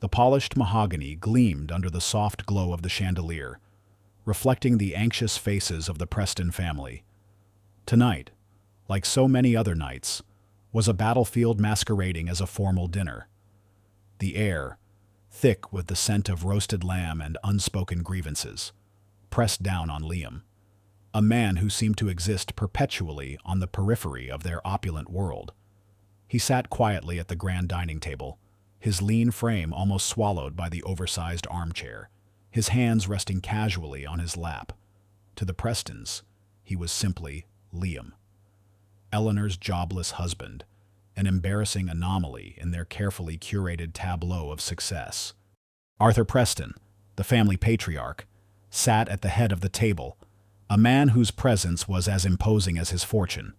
The polished mahogany gleamed under the soft glow of the chandelier, reflecting the anxious faces of the Preston family. Tonight, like so many other nights, was a battlefield masquerading as a formal dinner. The air, thick with the scent of roasted lamb and unspoken grievances, pressed down on Liam, a man who seemed to exist perpetually on the periphery of their opulent world. He sat quietly at the grand dining table, his lean frame almost swallowed by the oversized armchair, his hands resting casually on his lap. To the Prestons, he was simply Liam, Eleanor's jobless husband, an embarrassing anomaly in their carefully curated tableau of success. Arthur Preston, the family patriarch, sat at the head of the table, a man whose presence was as imposing as his fortune.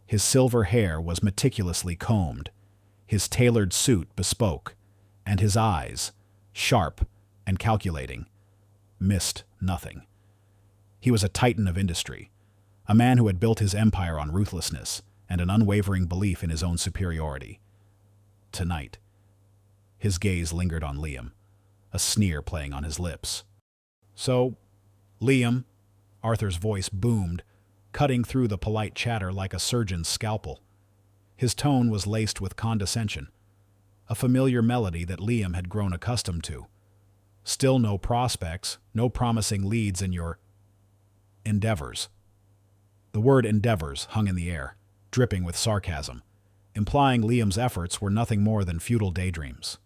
His silver hair was meticulously combed, his tailored suit bespoke, and his eyes, sharp and calculating, missed nothing. He was a titan of industry, a man who had built his empire on ruthlessness and an unwavering belief in his own superiority. Tonight, his gaze lingered on Liam, a sneer playing on his lips. "So, Liam," Arthur's voice boomed, cutting through the polite chatter like a surgeon's scalpel. His tone was laced with condescension, a familiar melody that Liam had grown accustomed to. "Still no prospects, no promising leads in your endeavors." The word endeavors hung in the air, dripping with sarcasm, implying Liam's efforts were nothing more than futile daydreams.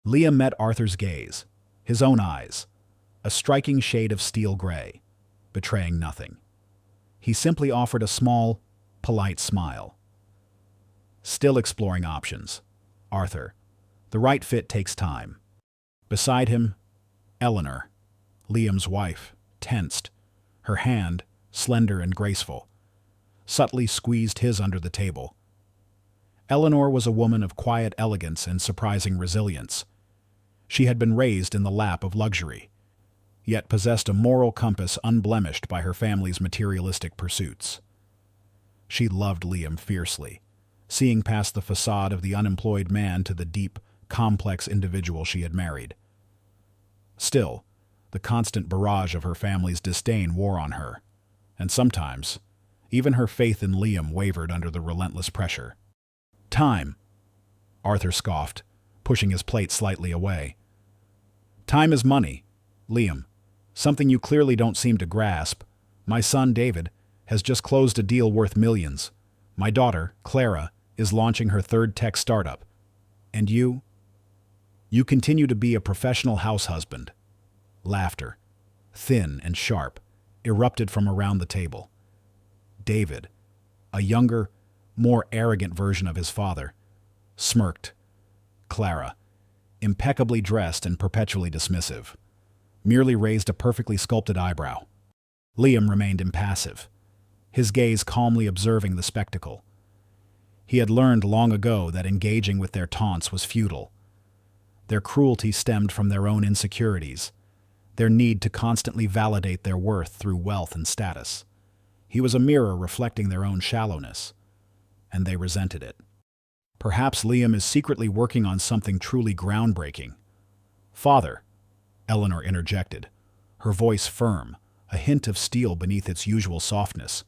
Liam met Arthur's gaze, his own eyes, a striking shade of steel gray, betraying nothing. He simply offered a small, polite smile. "Still exploring options. Arthur, the right fit takes time." Beside him, Eleanor, Liam's wife, tensed, her hand, slender and graceful, subtly squeezed his under the table. Eleanor was a woman of quiet elegance and surprising resilience. She had been raised in the lap of luxury, yet possessed a moral compass unblemished by her family's materialistic pursuits. She loved Liam fiercely, seeing past the facade of the unemployed man to the deep, complex individual she had married. Still, the constant barrage of her family's disdain wore on her, and sometimes, even her faith in Liam wavered under the relentless pressure. "Time," Arthur scoffed, pushing his plate slightly away. "Time is money, Liam, something you clearly don't seem to grasp. My son, David, has just closed a deal worth millions. My daughter, Clara, is launching her third tech startup. And you? You continue to be a professional house husband." Laughter, thin and sharp, erupted from around the table. David, a younger, more arrogant version of his father, smirked. Clara, impeccably dressed and perpetually dismissive, merely raised a perfectly sculpted eyebrow. Liam remained impassive, his gaze calmly observing the spectacle. He had learned long ago that engaging with their taunts was futile. Their cruelty stemmed from their own insecurities, their need to constantly validate their worth through wealth and status. He was a mirror reflecting their own shallowness, and they resented it. "Perhaps Liam is secretly working on something truly groundbreaking." "Father," Eleanor interjected, her voice firm, a hint of steel beneath its usual softness.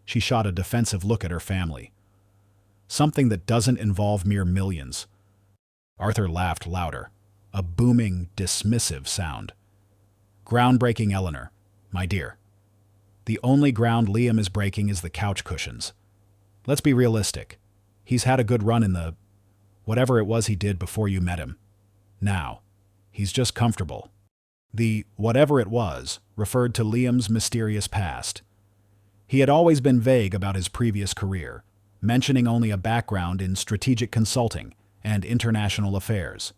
She shot a defensive look at her family. "Something that doesn't involve mere millions." Arthur laughed louder, a booming, dismissive sound. "Groundbreaking, Eleanor, my dear. The only ground Liam is breaking is the couch cushions. Let's be realistic. He's had a good run in the whatever it was he did before you met him. Now, he's just comfortable." The whatever it was referred to Liam's mysterious past. He had always been vague about his previous career, mentioning only a background in strategic consulting and international affairs.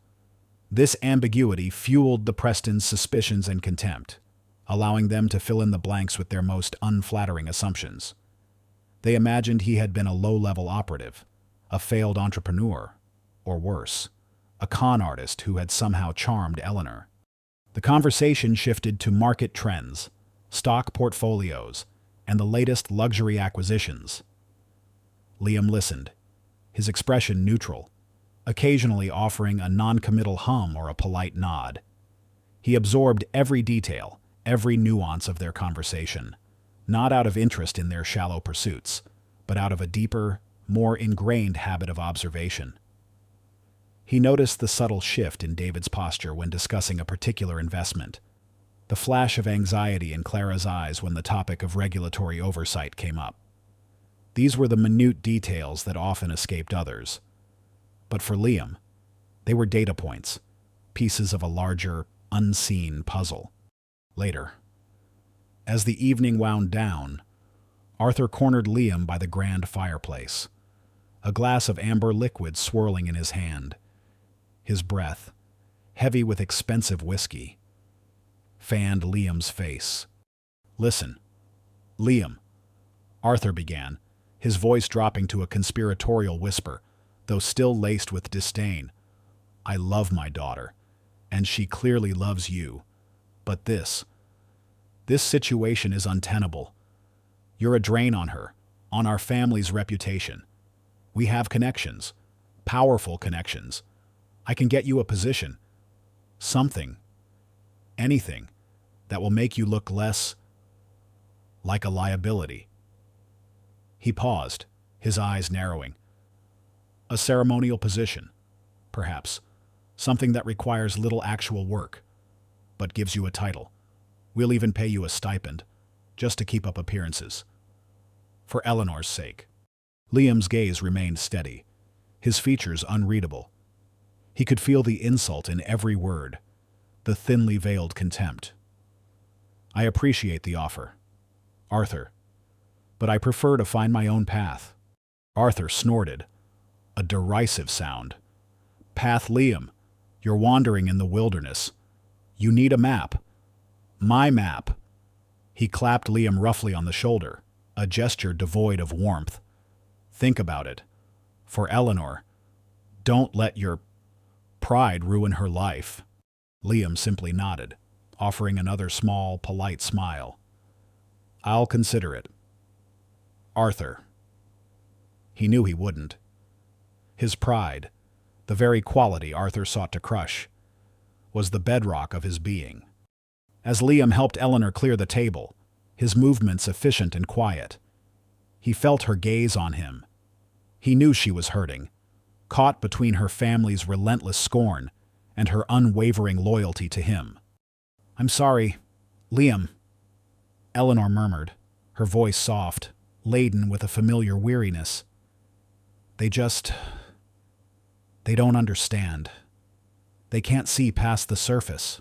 This ambiguity fueled the Prestons' suspicions and contempt, allowing them to fill in the blanks with their most unflattering assumptions. They imagined he had been a low-level operative, a failed entrepreneur, or worse, a con artist who had somehow charmed Eleanor. The conversation shifted to market trends, stock portfolios, and the latest luxury acquisitions. Liam listened, his expression neutral, occasionally offering a non-committal hum or a polite nod. He absorbed every detail, every nuance of their conversation, not out of interest in their shallow pursuits, but out of a deeper, more ingrained habit of observation. He noticed the subtle shift in David's posture when discussing a particular investment, the flash of anxiety in Clara's eyes when the topic of regulatory oversight came up. These were the minute details that often escaped others. But for Liam, they were data points, pieces of a larger, unseen puzzle. Later, as the evening wound down, Arthur cornered Liam by the grand fireplace, a glass of amber liquid swirling in his hand. His breath, heavy with expensive whiskey, fanned Liam's face. "Listen, Liam," Arthur began, his voice dropping to a conspiratorial whisper, though still laced with disdain. "I love my daughter, and she clearly loves you. But this situation is untenable. You're a drain on her, on our family's reputation. We have connections, powerful connections. I can get you a position, something, anything, that will make you look less like a liability." He paused, his eyes narrowing. "A ceremonial position, perhaps. Something that requires little actual work, but gives you a title. We'll even pay you a stipend, just to keep up appearances. For Eleanor's sake." Liam's gaze remained steady, his features unreadable. He could feel the insult in every word, the thinly veiled contempt. "I appreciate the offer, Arthur, but I prefer to find my own path." Arthur snorted, a derisive sound. "Path, Liam? You're wandering in the wilderness. You need a map. My map." He clapped Liam roughly on the shoulder, a gesture devoid of warmth. "Think about it. For Eleanor, don't let your pride ruin her life." Liam simply nodded, offering another small, polite smile. "I'll consider it." Arthur. He knew he wouldn't. His pride, the very quality Arthur sought to crush, was the bedrock of his being. As Liam helped Eleanor clear the table, his movements efficient and quiet, he felt her gaze on him. He knew she was hurting, caught between her family's relentless scorn and her unwavering loyalty to him. "I'm sorry, Liam," Eleanor murmured, her voice soft, laden with a familiar weariness. They don't understand. They can't see past the surface."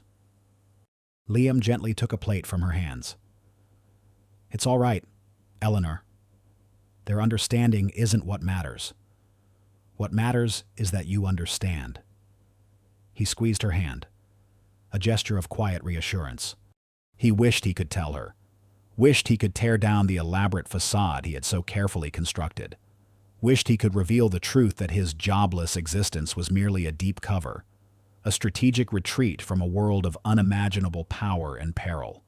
Liam gently took a plate from her hands. "It's all right, Eleanor. Their understanding isn't what matters. What matters is that you understand." He squeezed her hand, a gesture of quiet reassurance. He wished he could tell her, wished he could tear down the elaborate facade he had so carefully constructed, wished he could reveal the truth that his jobless existence was merely a deep cover, a strategic retreat from a world of unimaginable power and peril,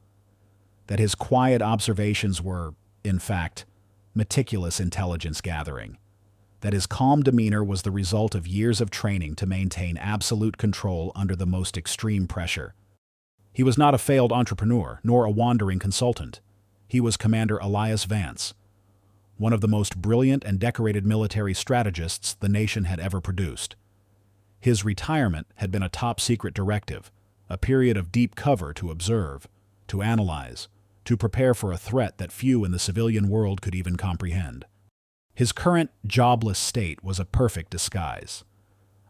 that his quiet observations were, in fact, meticulous intelligence gathering, that his calm demeanor was the result of years of training to maintain absolute control under the most extreme pressure. He was not a failed entrepreneur, nor a wandering consultant. He was Commander Elias Vance, one of the most brilliant and decorated military strategists the nation had ever produced. His retirement had been a top-secret directive, a period of deep cover to observe, to analyze, to prepare for a threat that few in the civilian world could even comprehend. His current jobless state was a perfect disguise,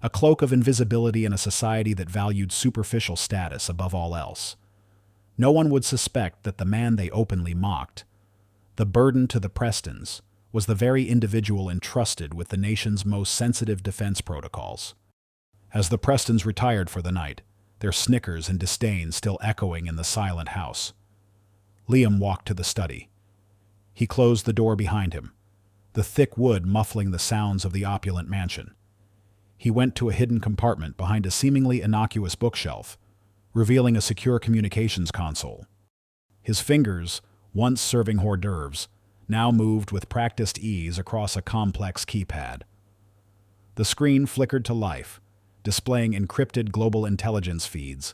a cloak of invisibility in a society that valued superficial status above all else. No one would suspect that the man they openly mocked, the burden to the Prestons, was the very individual entrusted with the nation's most sensitive defense protocols. As the Prestons retired for the night, their snickers and disdain still echoing in the silent house, Liam walked to the study. He closed the door behind him, the thick wood muffling the sounds of the opulent mansion. He went to a hidden compartment behind a seemingly innocuous bookshelf, revealing a secure communications console. His fingers, once serving hors d'oeuvres, now moved with practiced ease across a complex keypad. The screen flickered to life, displaying encrypted global intelligence feeds.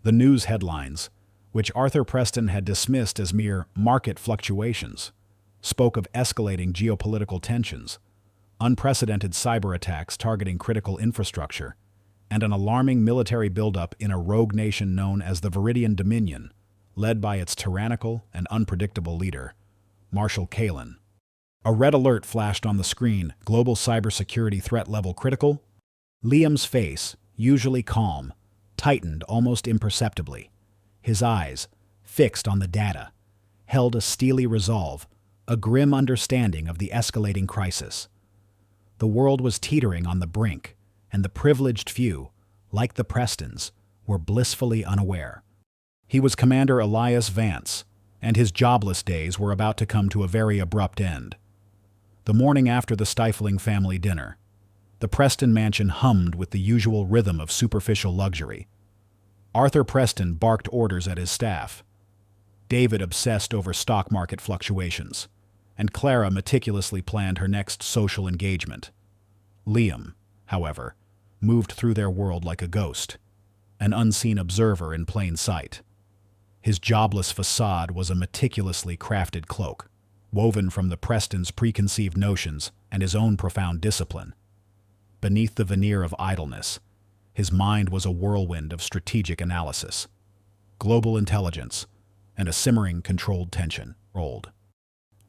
The news headlines, which Arthur Preston had dismissed as mere market fluctuations, spoke of escalating geopolitical tensions, unprecedented cyber attacks targeting critical infrastructure, and an alarming military buildup in a rogue nation known as the Viridian Dominion, led by its tyrannical and unpredictable leader, Marshal Kalin. A red alert flashed on the screen, global cybersecurity threat level critical. Liam's face, usually calm, tightened almost imperceptibly. His eyes, fixed on the data, held a steely resolve, a grim understanding of the escalating crisis. The world was teetering on the brink, and the privileged few, like the Prestons, were blissfully unaware. He was Commander Elias Vance, and his jobless days were about to come to a very abrupt end. The morning after the stifling family dinner, the Preston mansion hummed with the usual rhythm of superficial luxury. Arthur Preston barked orders at his staff. David obsessed over stock market fluctuations, and Clara meticulously planned her next social engagement. Liam, however, moved through their world like a ghost, an unseen observer in plain sight. His jobless facade was a meticulously crafted cloak, woven from the Prestons' preconceived notions and his own profound discipline. Beneath the veneer of idleness, his mind was a whirlwind of strategic analysis, global intelligence, and a simmering, controlled tension rolled.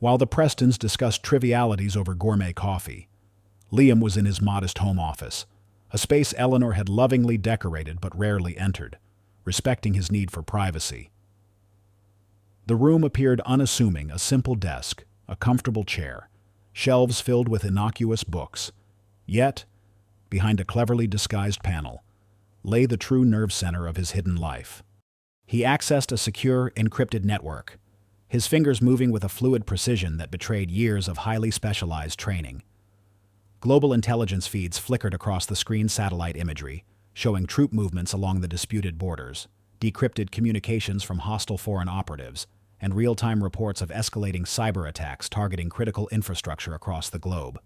While the Prestons discussed trivialities over gourmet coffee, Liam was in his modest home office, a space Eleanor had lovingly decorated but rarely entered, respecting his need for privacy. The room appeared unassuming: a simple desk, a comfortable chair, shelves filled with innocuous books. Yet, behind a cleverly disguised panel, lay the true nerve center of his hidden life. He accessed a secure, encrypted network, his fingers moving with a fluid precision that betrayed years of highly specialized training. Global intelligence feeds flickered across the screen's satellite imagery, showing troop movements along the disputed borders, decrypted communications from hostile foreign operatives, and real-time reports of escalating cyber attacks targeting critical infrastructure across the globe.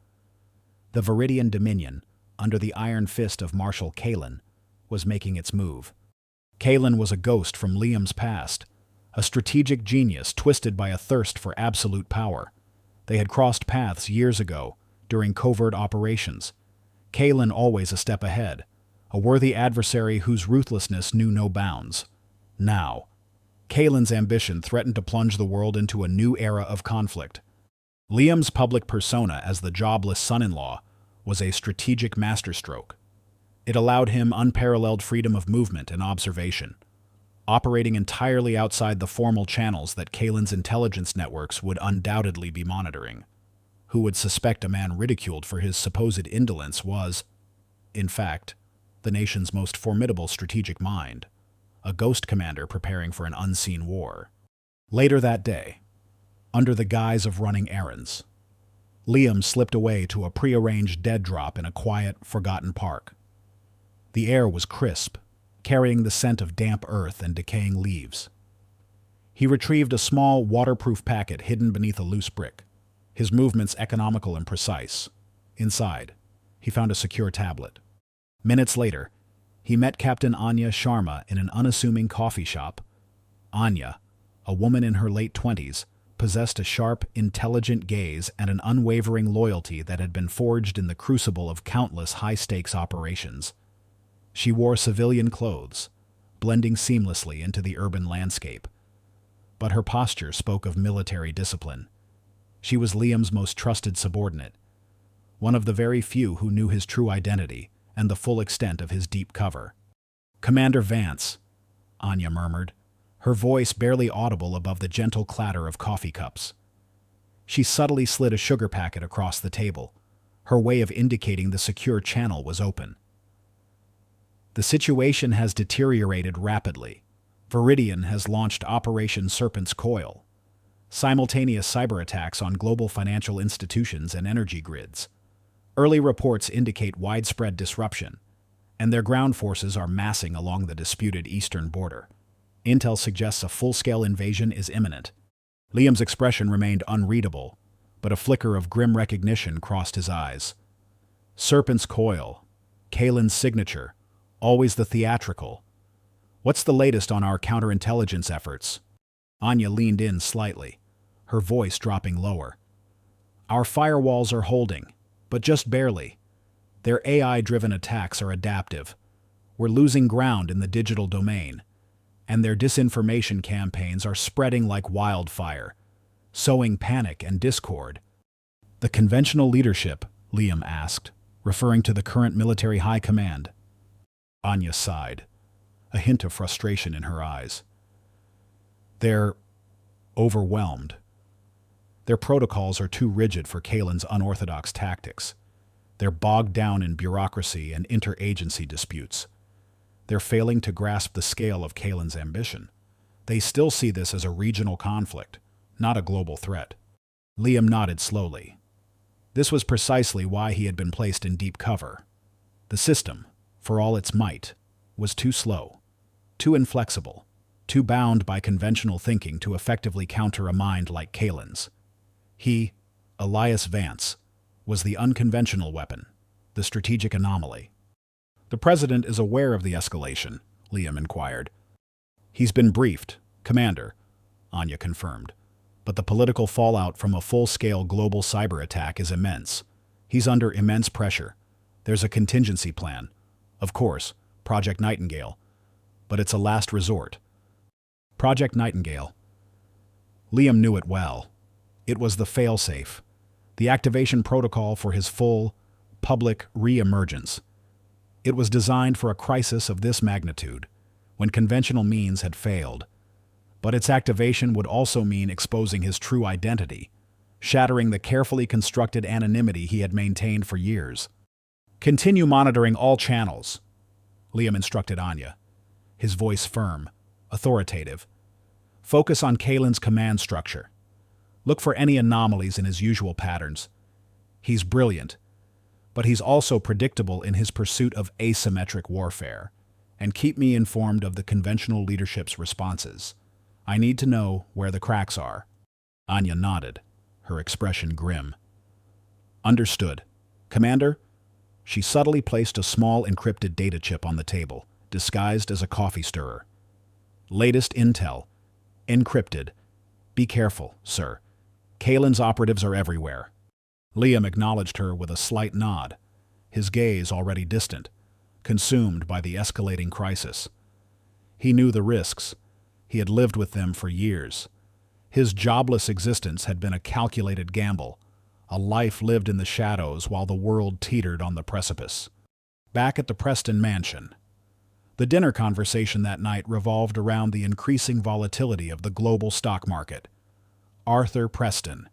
The Viridian Dominion, under the iron fist of Marshal Kalin, was making its move. Kalin was a ghost from Liam's past, a strategic genius twisted by a thirst for absolute power. They had crossed paths years ago, during covert operations. Kalin always a step ahead, a worthy adversary whose ruthlessness knew no bounds. Now, Kalin's ambition threatened to plunge the world into a new era of conflict. Liam's public persona as the jobless son-in-law was a strategic masterstroke. It allowed him unparalleled freedom of movement and observation, operating entirely outside the formal channels that Kalin's intelligence networks would undoubtedly be monitoring. Who would suspect a man ridiculed for his supposed indolence was, in fact, the nation's most formidable strategic mind, a ghost commander preparing for an unseen war. Later that day, under the guise of running errands, Liam slipped away to a prearranged dead drop in a quiet, forgotten park. The air was crisp, carrying the scent of damp earth and decaying leaves. He retrieved a small, waterproof packet hidden beneath a loose brick, his movements economical and precise. Inside, he found a secure tablet. Minutes later, he met Captain Anya Sharma in an unassuming coffee shop. Anya, a woman in her late 20s, possessed a sharp, intelligent gaze and an unwavering loyalty that had been forged in the crucible of countless high-stakes operations. She wore civilian clothes, blending seamlessly into the urban landscape. But her posture spoke of military discipline. She was Liam's most trusted subordinate, one of the very few who knew his true identity and the full extent of his deep cover. "Commander Vance," Anya murmured, her voice barely audible above the gentle clatter of coffee cups. She subtly slid a sugar packet across the table, her way of indicating the secure channel was open. "The situation has deteriorated rapidly. Viridian has launched Operation Serpent's Coil, simultaneous cyber attacks on global financial institutions and energy grids. Early reports indicate widespread disruption, and their ground forces are massing along the disputed eastern border. Intel suggests a full-scale invasion is imminent." Liam's expression remained unreadable, but a flicker of grim recognition crossed his eyes. Serpent's coil. Kalen's signature. Always the theatrical. What's the latest on our counterintelligence efforts? Anya leaned in slightly, her voice dropping lower. Our firewalls are holding, but just barely. Their AI-driven attacks are adaptive. We're losing ground in the digital domain, and their disinformation campaigns are spreading like wildfire, sowing panic and discord. The conventional leadership, Liam asked, referring to the current military high command. Anya sighed, a hint of frustration in her eyes. They're overwhelmed. Their protocols are too rigid for Kalen's unorthodox tactics. They're bogged down in bureaucracy and interagency disputes. They're failing to grasp the scale of Kalen's ambition. They still see this as a regional conflict, not a global threat. Liam nodded slowly. This was precisely why he had been placed in deep cover. The system, for all its might, was too slow, too inflexible, too bound by conventional thinking to effectively counter a mind like Kalen's. He, Elias Vance, was the unconventional weapon, the strategic anomaly. The president is aware of the escalation, Liam inquired. He's been briefed, Commander, Anya confirmed. But the political fallout from a full-scale global cyber attack is immense. He's under immense pressure. There's a contingency plan. Of course, Project Nightingale. But it's a last resort. Project Nightingale. Liam knew it well. It was the fail-safe, the activation protocol for his full, public re-emergence. It was designed for a crisis of this magnitude, when conventional means had failed. But its activation would also mean exposing his true identity, shattering the carefully constructed anonymity he had maintained for years. Continue monitoring all channels, Liam instructed Anya, his voice firm, authoritative. Focus on Kalen's command structure. Look for any anomalies in his usual patterns. He's brilliant, but he's also predictable in his pursuit of asymmetric warfare. And keep me informed of the conventional leadership's responses. I need to know where the cracks are. Anya nodded, her expression grim. Understood. Commander? She subtly placed a small encrypted data chip on the table, disguised as a coffee stirrer. Latest intel. Encrypted. Be careful, sir. Kalen's operatives are everywhere. Liam acknowledged her with a slight nod, his gaze already distant, consumed by the escalating crisis. He knew the risks. He had lived with them for years. His jobless existence had been a calculated gamble, a life lived in the shadows while the world teetered on the precipice. Back at the Preston mansion, the dinner conversation that night revolved around the increasing volatility of the global stock market. Arthur Preston,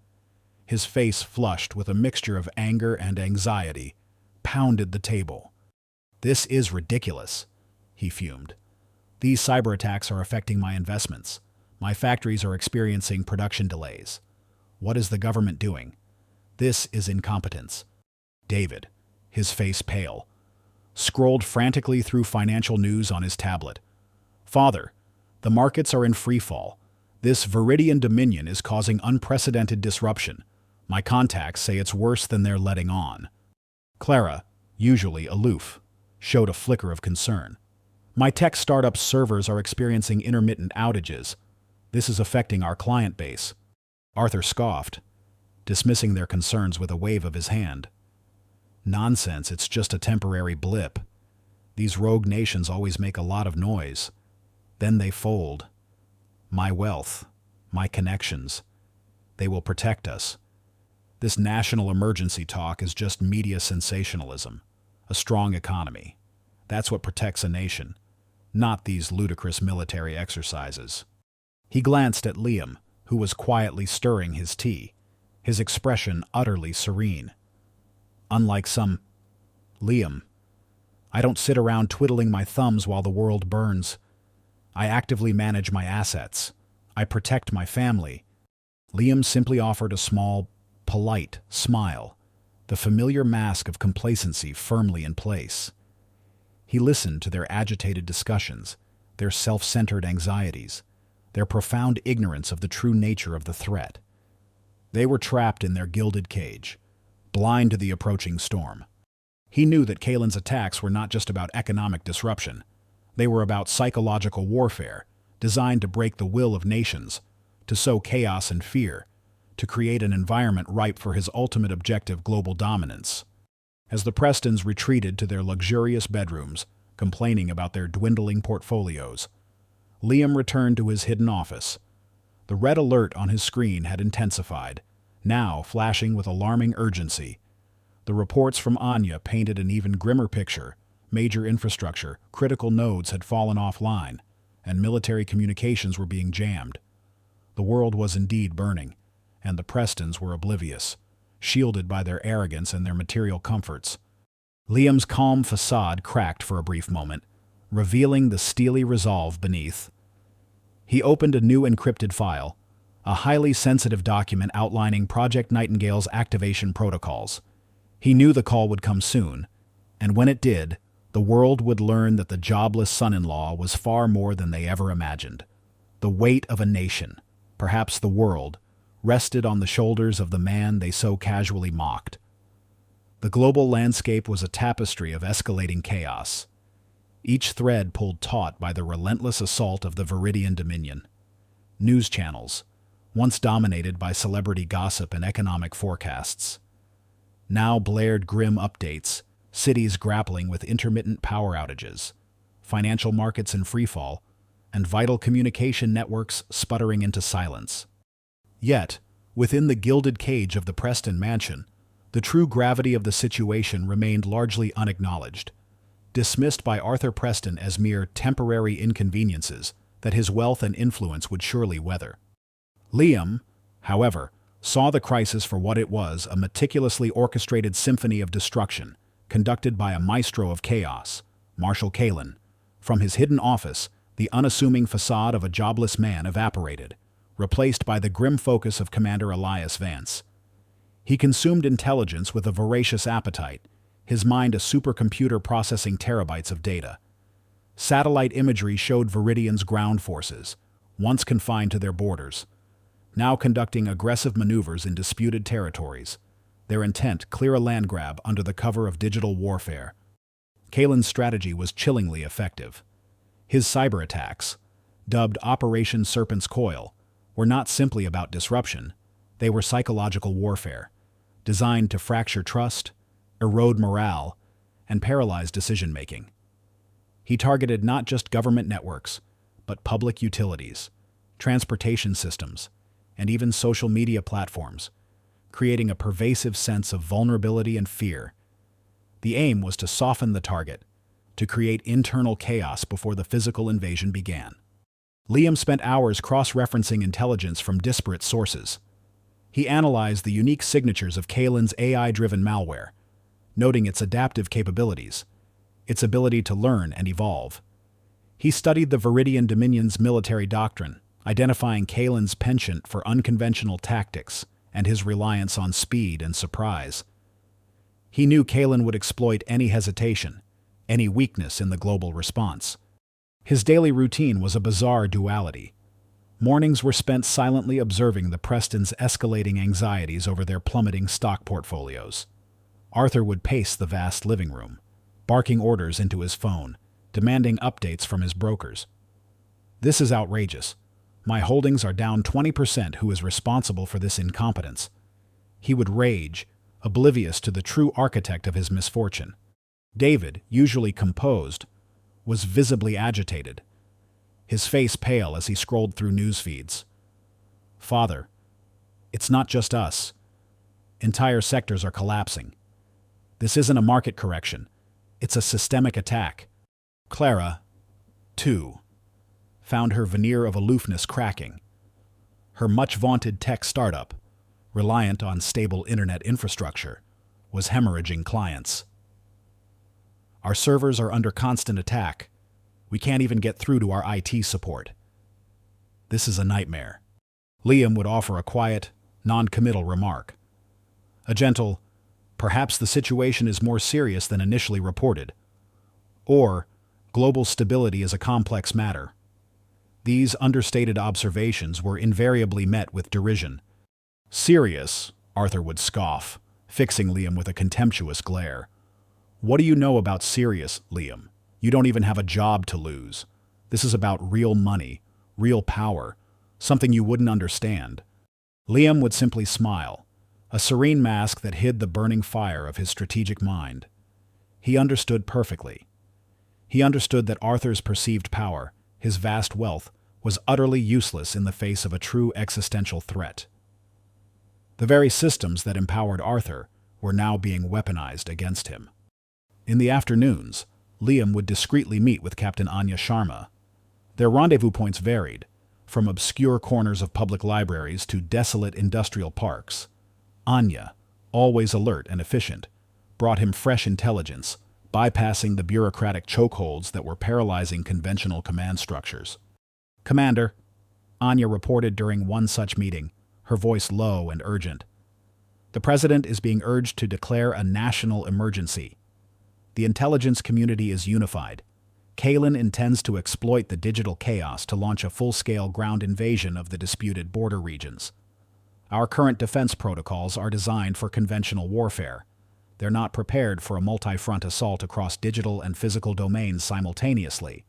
his face flushed with a mixture of anger and anxiety, pounded the table. This is ridiculous, he fumed. These cyber attacks are affecting my investments. My factories are experiencing production delays. What is the government doing? This is incompetence. David, his face pale, scrolled frantically through financial news on his tablet. Father, the markets are in free fall. This Viridian Dominion is causing unprecedented disruption. My contacts say it's worse than they're letting on. Clara, usually aloof, showed a flicker of concern. My tech startup servers are experiencing intermittent outages. This is affecting our client base. Arthur scoffed, dismissing their concerns with a wave of his hand. Nonsense, it's just a temporary blip. These rogue nations always make a lot of noise. Then they fold. My wealth, my connections, they will protect us. This national emergency talk is just media sensationalism, a strong economy. That's what protects a nation, not these ludicrous military exercises. He glanced at Liam, who was quietly stirring his tea, his expression utterly serene. Unlike some, Liam, I don't sit around twiddling my thumbs while the world burns. I actively manage my assets. I protect my family. Liam simply offered a small, polite smile, the familiar mask of complacency firmly in place. He listened to their agitated discussions, their self-centered anxieties, their profound ignorance of the true nature of the threat. They were trapped in their gilded cage, blind to the approaching storm. He knew that Kalen's attacks were not just about economic disruption. They were about psychological warfare, designed to break the will of nations, to sow chaos and fear, to create an environment ripe for his ultimate objective, global dominance. As the Prestons retreated to their luxurious bedrooms, complaining about their dwindling portfolios, Liam returned to his hidden office. The red alert on his screen had intensified, now flashing with alarming urgency. The reports from Anya painted an even grimmer picture. Major infrastructure, critical nodes had fallen offline, and military communications were being jammed. The world was indeed burning, and the Prestons were oblivious, shielded by their arrogance and their material comforts. Liam's calm facade cracked for a brief moment, revealing the steely resolve beneath. He opened a new encrypted file, a highly sensitive document outlining Project Nightingale's activation protocols. He knew the call would come soon, and when it did, the world would learn that the jobless son-in-law was far more than they ever imagined. The weight of a nation, perhaps the world, rested on the shoulders of the man they so casually mocked. The global landscape was a tapestry of escalating chaos, each thread pulled taut by the relentless assault of the Viridian Dominion. News channels, once dominated by celebrity gossip and economic forecasts, now blared grim updates, cities grappling with intermittent power outages, financial markets in freefall, and vital communication networks sputtering into silence. Yet, within the gilded cage of the Preston mansion, the true gravity of the situation remained largely unacknowledged, dismissed by Arthur Preston as mere temporary inconveniences that his wealth and influence would surely weather. Liam, however, saw the crisis for what it was, a meticulously orchestrated symphony of destruction, conducted by a maestro of chaos, Marshal Kalen. From his hidden office, the unassuming facade of a jobless man evaporated, replaced by the grim focus of Commander Elias Vance. He consumed intelligence with a voracious appetite, his mind a supercomputer processing terabytes of data. Satellite imagery showed Viridian's ground forces, once confined to their borders, now conducting aggressive maneuvers in disputed territories, their intent clear a land grab under the cover of digital warfare. Kalen's strategy was chillingly effective. His cyber attacks, dubbed Operation Serpent's Coil, were not simply about disruption, they were psychological warfare, designed to fracture trust, erode morale, and paralyze decision-making. He targeted not just government networks, but public utilities, transportation systems, and even social media platforms, creating a pervasive sense of vulnerability and fear. The aim was to soften the target, to create internal chaos before the physical invasion began. Liam spent hours cross-referencing intelligence from disparate sources. He analyzed the unique signatures of Kalen's AI-driven malware, noting its adaptive capabilities, its ability to learn and evolve. He studied the Viridian Dominion's military doctrine, identifying Kalen's penchant for unconventional tactics and his reliance on speed and surprise. He knew Kalen would exploit any hesitation, any weakness in the global response. His daily routine was a bizarre duality. Mornings were spent silently observing the Prestons' escalating anxieties over their plummeting stock portfolios. Arthur would pace the vast living room, barking orders into his phone, demanding updates from his brokers. "This is outrageous. My holdings are down 20%. Who is responsible for this incompetence?" He would rage, oblivious to the true architect of his misfortune. David, usually composed, was visibly agitated, his face pale as he scrolled through news feeds. "Father, it's not just us. Entire sectors are collapsing. This isn't a market correction. It's a systemic attack." Clara, too, found her veneer of aloofness cracking. Her much-vaunted tech startup, reliant on stable internet infrastructure, was hemorrhaging clients. "Our servers are under constant attack. We can't even get through to our IT support. This is a nightmare." Liam would offer a quiet, non-committal remark. A gentle, "Perhaps the situation is more serious than initially reported," or "Global stability is a complex matter." These understated observations were invariably met with derision. "Serious?" Arthur would scoff, fixing Liam with a contemptuous glare. What do you know about serious, Liam? You don't even have a job to lose. This is about real money, real power, something you wouldn't understand. Liam would simply smile, a serene mask that hid the burning fire of his strategic mind. He understood perfectly. He understood that Arthur's perceived power, his vast wealth, was utterly useless in the face of a true existential threat. The very systems that empowered Arthur were now being weaponized against him. In the afternoons, Liam would discreetly meet with Captain Anya Sharma. Their rendezvous points varied, from obscure corners of public libraries to desolate industrial parks. Anya, always alert and efficient, brought him fresh intelligence, bypassing the bureaucratic chokeholds that were paralyzing conventional command structures. "Commander," Anya reported during one such meeting, her voice low and urgent. "The President is being urged to declare a national emergency. The intelligence community is unified. Kalen intends to exploit the digital chaos to launch a full-scale ground invasion of the disputed border regions. Our current defense protocols are designed for conventional warfare. They're not prepared for a multi-front assault across digital and physical domains simultaneously."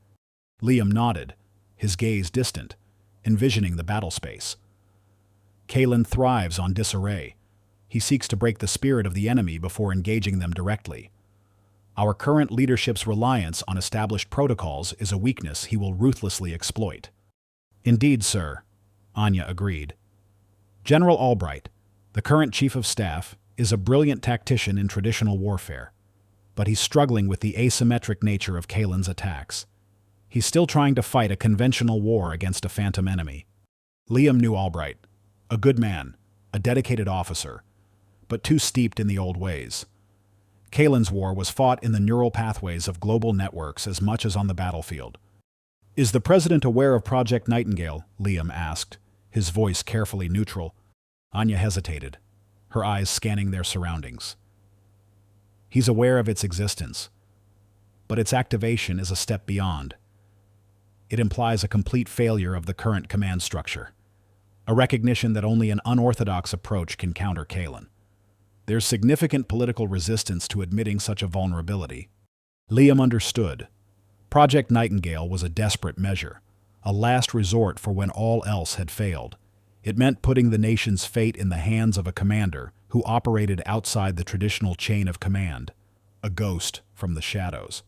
Liam nodded, his gaze distant, envisioning the battle space. Kalen thrives on disarray. He seeks to break the spirit of the enemy before engaging them directly. Our current leadership's reliance on established protocols is a weakness he will ruthlessly exploit. "Indeed, sir," Anya agreed. "General Albright, the current chief of staff, is a brilliant tactician in traditional warfare, but he's struggling with the asymmetric nature of Kalen's attacks. He's still trying to fight a conventional war against a phantom enemy." Liam knew Albright, a good man, a dedicated officer, but too steeped in the old ways. Kalen's war was fought in the neural pathways of global networks as much as on the battlefield. "Is the President aware of Project Nightingale?" Liam asked, his voice carefully neutral. Anya hesitated, her eyes scanning their surroundings. "He's aware of its existence, but its activation is a step beyond. It implies a complete failure of the current command structure, a recognition that only an unorthodox approach can counter Kalen. There's significant political resistance to admitting such a vulnerability." Liam understood. Project Nightingale was a desperate measure, a last resort for when all else had failed. It meant putting the nation's fate in the hands of a commander who operated outside the traditional chain of command, a ghost from the shadows.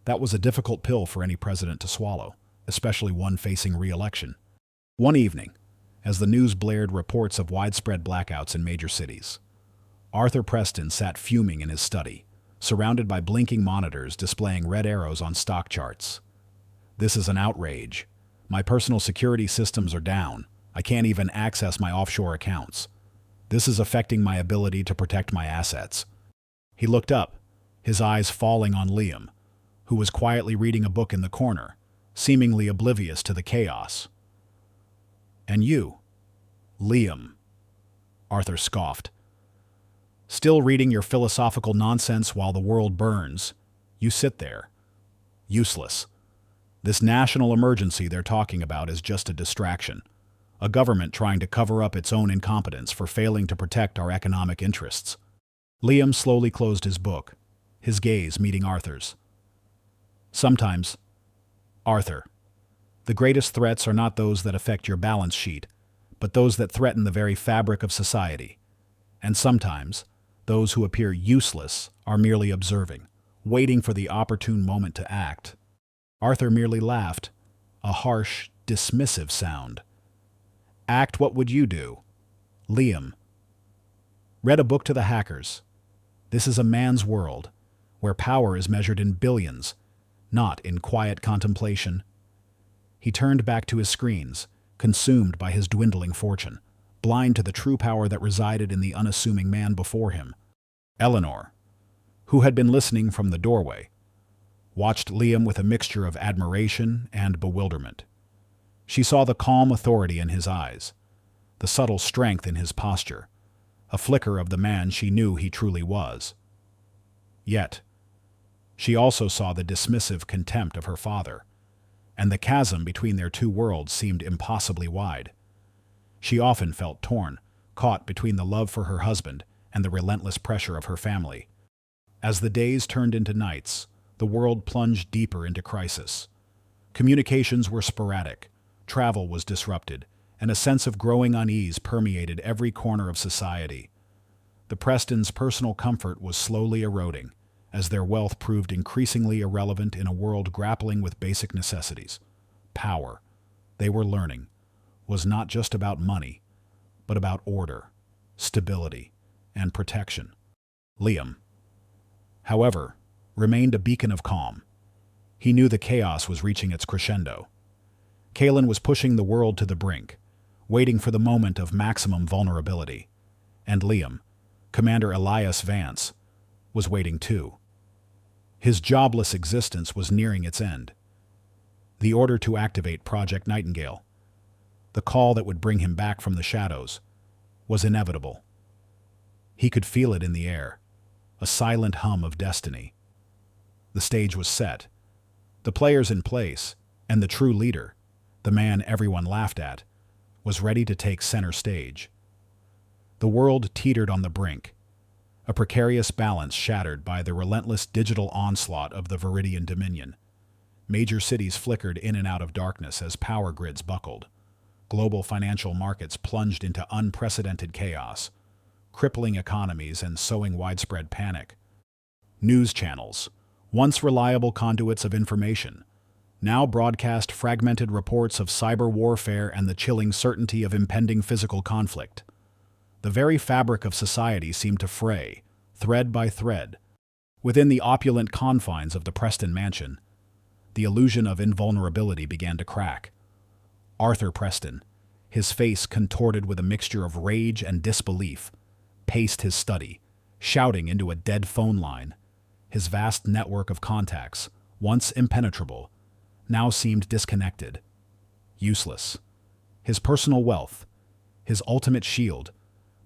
That was a difficult pill for any president to swallow, especially one facing re-election. One evening, as the news blared reports of widespread blackouts in major cities, Arthur Preston sat fuming in his study, surrounded by blinking monitors displaying red arrows on stock charts. "This is an outrage. My personal security systems are down. I can't even access my offshore accounts. This is affecting my ability to protect my assets." He looked up, his eyes falling on Liam, who was quietly reading a book in the corner, seemingly oblivious to the chaos. "And you, Liam," Arthur scoffed. "Still reading your philosophical nonsense while the world burns. You sit there. Useless. This national emergency they're talking about is just a distraction. A government trying to cover up its own incompetence for failing to protect our economic interests." Liam slowly closed his book, his gaze meeting Arthur's. "Sometimes, Arthur, the greatest threats are not those that affect your balance sheet, but those that threaten the very fabric of society. And sometimes, those who appear useless are merely observing, waiting for the opportune moment to act." Arthur merely laughed, a harsh, dismissive sound. "Act, what would you do?" Liam read a book to the hackers. This is a man's world, where power is measured in billions, not in quiet contemplation. He turned back to his screens, consumed by his dwindling fortune, blind to the true power that resided in the unassuming man before him. Eleanor, who had been listening from the doorway, watched Liam with a mixture of admiration and bewilderment. She saw the calm authority in his eyes, the subtle strength in his posture, a flicker of the man she knew he truly was. Yet, she also saw the dismissive contempt of her father, and the chasm between their two worlds seemed impossibly wide. She often felt torn, caught between the love for her husband and the relentless pressure of her family. As the days turned into nights, the world plunged deeper into crisis. Communications were sporadic, travel was disrupted, and a sense of growing unease permeated every corner of society. The Prestons' personal comfort was slowly eroding, as their wealth proved increasingly irrelevant in a world grappling with basic necessities. Power, they were learning, was not just about money, but about order, stability, and protection. Liam, however, remained a beacon of calm. He knew the chaos was reaching its crescendo. Kalen was pushing the world to the brink, waiting for the moment of maximum vulnerability. And Liam, Commander Elias Vance, was waiting too. His jobless existence was nearing its end. The order to activate Project Nightingale, the call that would bring him back from the shadows, was inevitable. He could feel it in the air, a silent hum of destiny. The stage was set, the players in place, and the true leader, the man everyone laughed at, was ready to take center stage. The world teetered on the brink, a precarious balance shattered by the relentless digital onslaught of the Viridian Dominion. Major cities flickered in and out of darkness as power grids buckled. Global financial markets plunged into unprecedented chaos, crippling economies and sowing widespread panic. News channels, once reliable conduits of information, now broadcast fragmented reports of cyber warfare and the chilling certainty of impending physical conflict. The very fabric of society seemed to fray, thread by thread. Within the opulent confines of the Preston mansion, the illusion of invulnerability began to crack. Arthur Preston, his face contorted with a mixture of rage and disbelief, paced his study, shouting into a dead phone line. His vast network of contacts, once impenetrable, now seemed disconnected, useless. His personal wealth, his ultimate shield,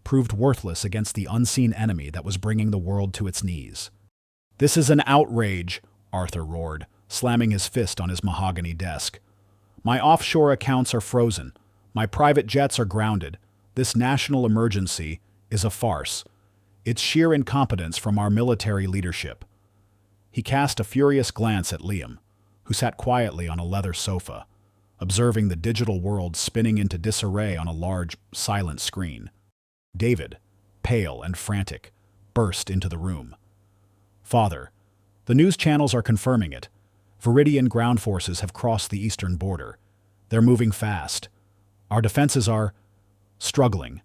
proved worthless against the unseen enemy that was bringing the world to its knees. "This is an outrage," Arthur roared, slamming his fist on his mahogany desk. "My offshore accounts are frozen. My private jets are grounded. This national emergency is a farce. It's sheer incompetence from our military leadership." He cast a furious glance at Liam, who sat quietly on a leather sofa, observing the digital world spinning into disarray on a large, silent screen. David, pale and frantic, burst into the room. "Father, the news channels are confirming it. Viridian ground forces have crossed the eastern border. They're moving fast. Our defenses are struggling."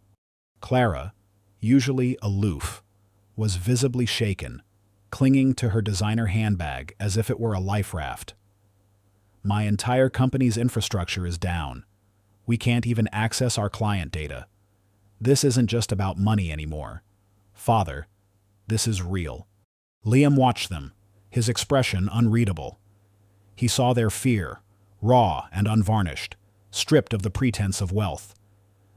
Clara, usually aloof, was visibly shaken, clinging to her designer handbag as if it were a life raft. "My entire company's infrastructure is down. We can't even access our client data. This isn't just about money anymore. Father, this is real." Liam watched them, his expression unreadable. He saw their fear, raw and unvarnished, stripped of the pretense of wealth.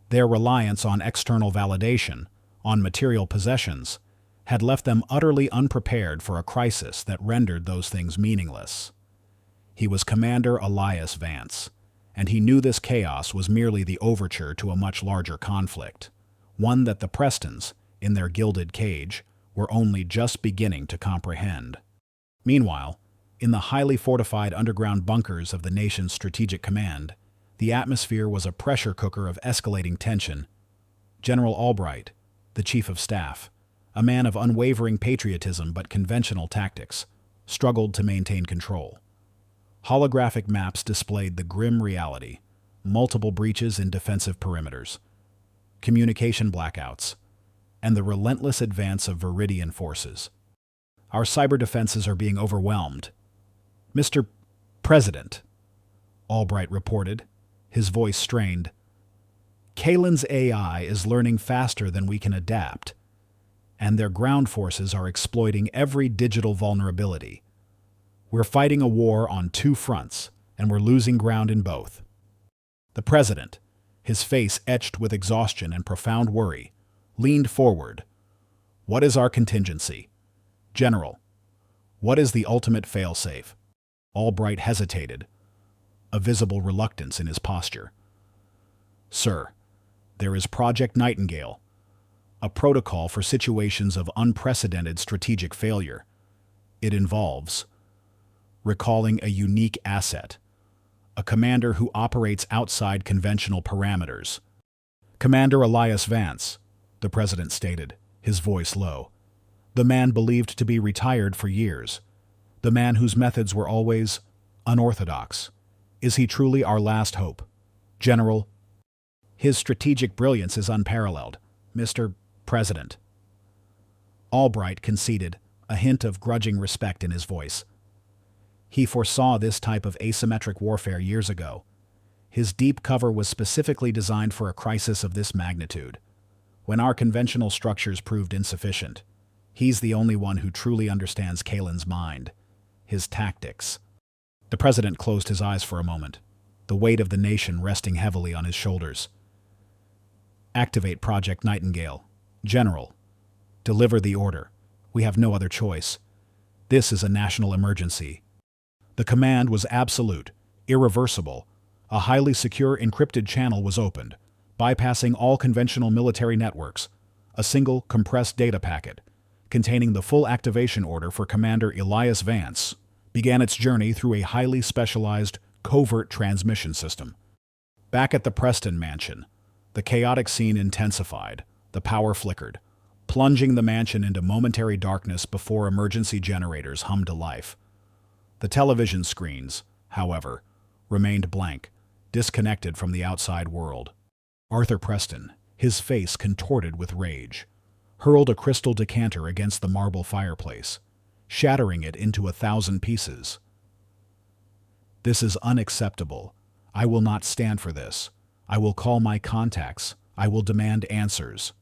Their reliance on external validation, on material possessions, had left them utterly unprepared for a crisis that rendered those things meaningless. He was Commander Elias Vance, and he knew this chaos was merely the overture to a much larger conflict, one that the Prestons, in their gilded cage, were only just beginning to comprehend. Meanwhile, in the highly fortified underground bunkers of the nation's strategic command, the atmosphere was a pressure cooker of escalating tension. General Albright, the chief of staff, a man of unwavering patriotism but conventional tactics, struggled to maintain control. Holographic maps displayed the grim reality: multiple breaches in defensive perimeters, communication blackouts, and the relentless advance of Viridian forces. "Our cyber defenses are being overwhelmed, Mr. President," Albright reported, his voice strained. "Kalen's AI is learning faster than we can adapt, and their ground forces are exploiting every digital vulnerability. We're fighting a war on two fronts, and we're losing ground in both." The president, his face etched with exhaustion and profound worry, leaned forward. "What is our contingency? General, what is the ultimate failsafe?" Albright hesitated, a visible reluctance in his posture. "Sir, there is Project Nightingale, a protocol for situations of unprecedented strategic failure. It involves recalling a unique asset, a commander who operates outside conventional parameters. Commander Elias Vance, the president stated, his voice low. The man believed to be retired for years. The man whose methods were always unorthodox. Is he truly our last hope? General, his strategic brilliance is unparalleled, Mr. President. Albright conceded, a hint of grudging respect in his voice. He foresaw this type of asymmetric warfare years ago. His deep cover was specifically designed for a crisis of this magnitude. When our conventional structures proved insufficient, he's the only one who truly understands Kalen's mind, his tactics. The president closed his eyes for a moment, the weight of the nation resting heavily on his shoulders. Activate Project Nightingale. General, deliver the order. We have no other choice. This is a national emergency. The command was absolute, irreversible. A highly secure encrypted channel was opened, bypassing all conventional military networks. A single compressed data packet, containing the full activation order for Commander Elias Vance, began its journey through a highly specialized covert transmission system. Back at the Preston mansion, the chaotic scene intensified. The power flickered, plunging the mansion into momentary darkness before emergency generators hummed to life. The television screens, however, remained blank, disconnected from the outside world. Arthur Preston, his face contorted with rage, hurled a crystal decanter against the marble fireplace, shattering it into 1,000 pieces. This is unacceptable. I will not stand for this. I will call my contacts. I will demand answers.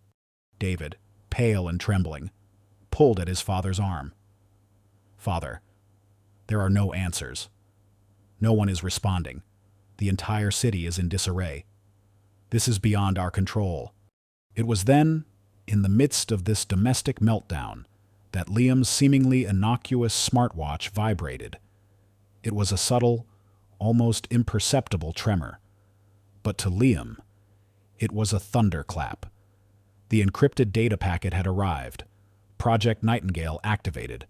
David, pale and trembling, pulled at his father's arm. Father, there are no answers. No one is responding. The entire city is in disarray. This is beyond our control. It was then, in the midst of this domestic meltdown, that Liam's seemingly innocuous smartwatch vibrated. It was a subtle, almost imperceptible tremor. But to Liam, it was a thunderclap. The encrypted data packet had arrived. Project Nightingale activated.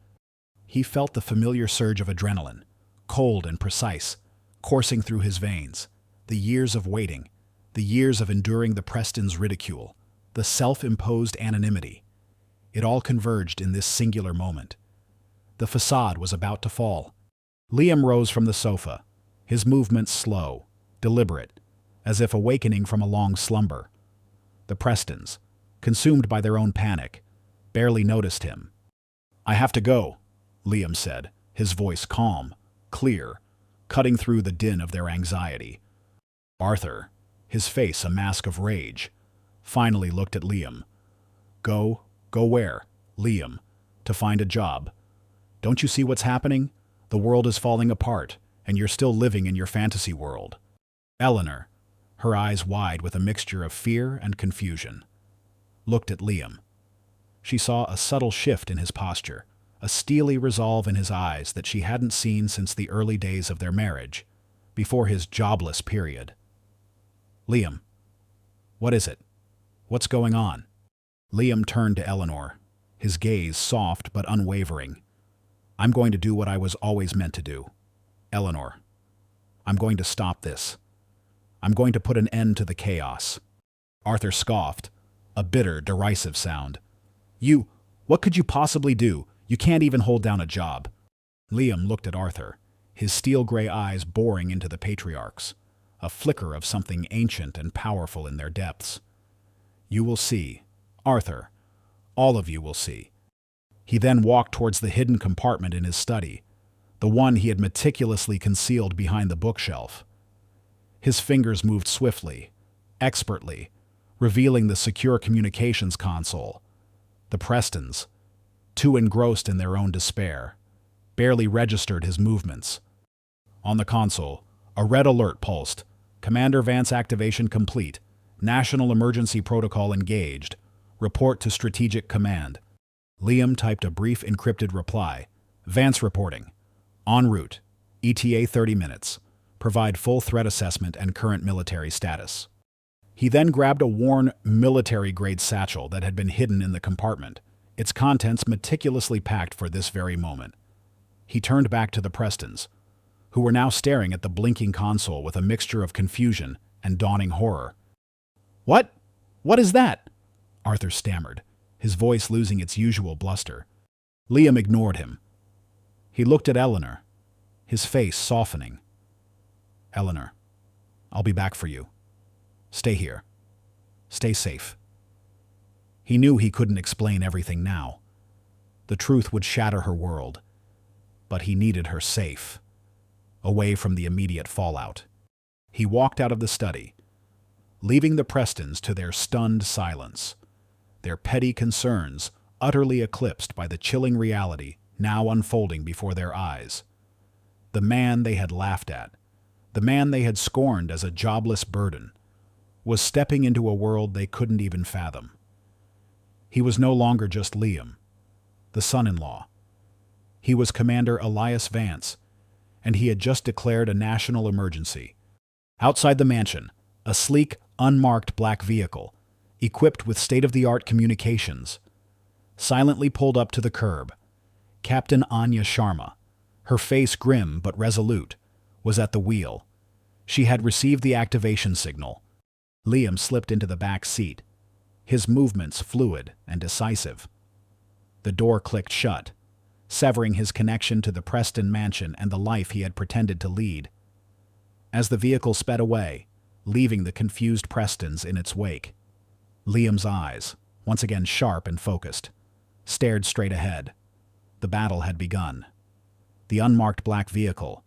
He felt the familiar surge of adrenaline, cold and precise, coursing through his veins. The years of waiting, the years of enduring the Prestons' ridicule, the self-imposed anonymity. It all converged in this singular moment. The facade was about to fall. Liam rose from the sofa, his movements slow, deliberate, as if awakening from a long slumber. The Prestons, consumed by their own panic, barely noticed him. I have to go, Liam said, his voice calm, clear, cutting through the din of their anxiety. Arthur, his face a mask of rage, finally looked at Liam. Go where, Liam? To find a job. Don't you see what's happening? The world is falling apart, and you're still living in your fantasy world. Eleanor, her eyes wide with a mixture of fear and confusion, looked at Liam. She saw a subtle shift in his posture, a steely resolve in his eyes that she hadn't seen since the early days of their marriage, before his jobless period. Liam, what is it? What's going on? Liam turned to Eleanor, his gaze soft but unwavering. I'm going to do what I was always meant to do. Eleanor, I'm going to stop this. I'm going to put an end to the chaos. Arthur scoffed, a bitter, derisive sound. What could you possibly do? You can't even hold down a job. Liam looked at Arthur, his steel-gray eyes boring into the patriarch's, a flicker of something ancient and powerful in their depths. You will see, Arthur. All of you will see. He then walked towards the hidden compartment in his study, the one he had meticulously concealed behind the bookshelf. His fingers moved swiftly, expertly, revealing the secure communications console. The Prestons, too engrossed in their own despair, barely registered his movements. On the console, a red alert pulsed. Commander Vance activation complete. National emergency protocol engaged. Report to Strategic Command. Liam typed a brief encrypted reply. Vance reporting. En route. ETA 30 minutes. Provide full threat assessment and current military status. He then grabbed a worn military-grade satchel that had been hidden in the compartment, its contents meticulously packed for this very moment. He turned back to the Prestons, who were now staring at the blinking console with a mixture of confusion and dawning horror. "What? What is that?" Arthur stammered, his voice losing its usual bluster. Liam ignored him. He looked at Eleanor, his face softening. "Eleanor, I'll be back for you. Stay here. Stay safe." He knew he couldn't explain everything now. The truth would shatter her world, but he needed her safe, away from the immediate fallout. He walked out of the study, leaving the Prestons to their stunned silence, their petty concerns utterly eclipsed by the chilling reality now unfolding before their eyes. The man they had laughed at, the man they had scorned as a jobless burden, was stepping into a world they couldn't even fathom. He was no longer just Liam, the son-in-law. He was Commander Elias Vance, and he had just declared a national emergency. Outside the mansion, a sleek, unmarked black vehicle, equipped with state-of-the-art communications, silently pulled up to the curb. Captain Anya Sharma, her face grim but resolute, was at the wheel. She had received the activation signal. Liam slipped into the back seat, his movements fluid and decisive. The door clicked shut, severing his connection to the Preston mansion and the life he had pretended to lead. As the vehicle sped away, leaving the confused Prestons in its wake, Liam's eyes, once again sharp and focused, stared straight ahead. The battle had begun. The unmarked black vehicle,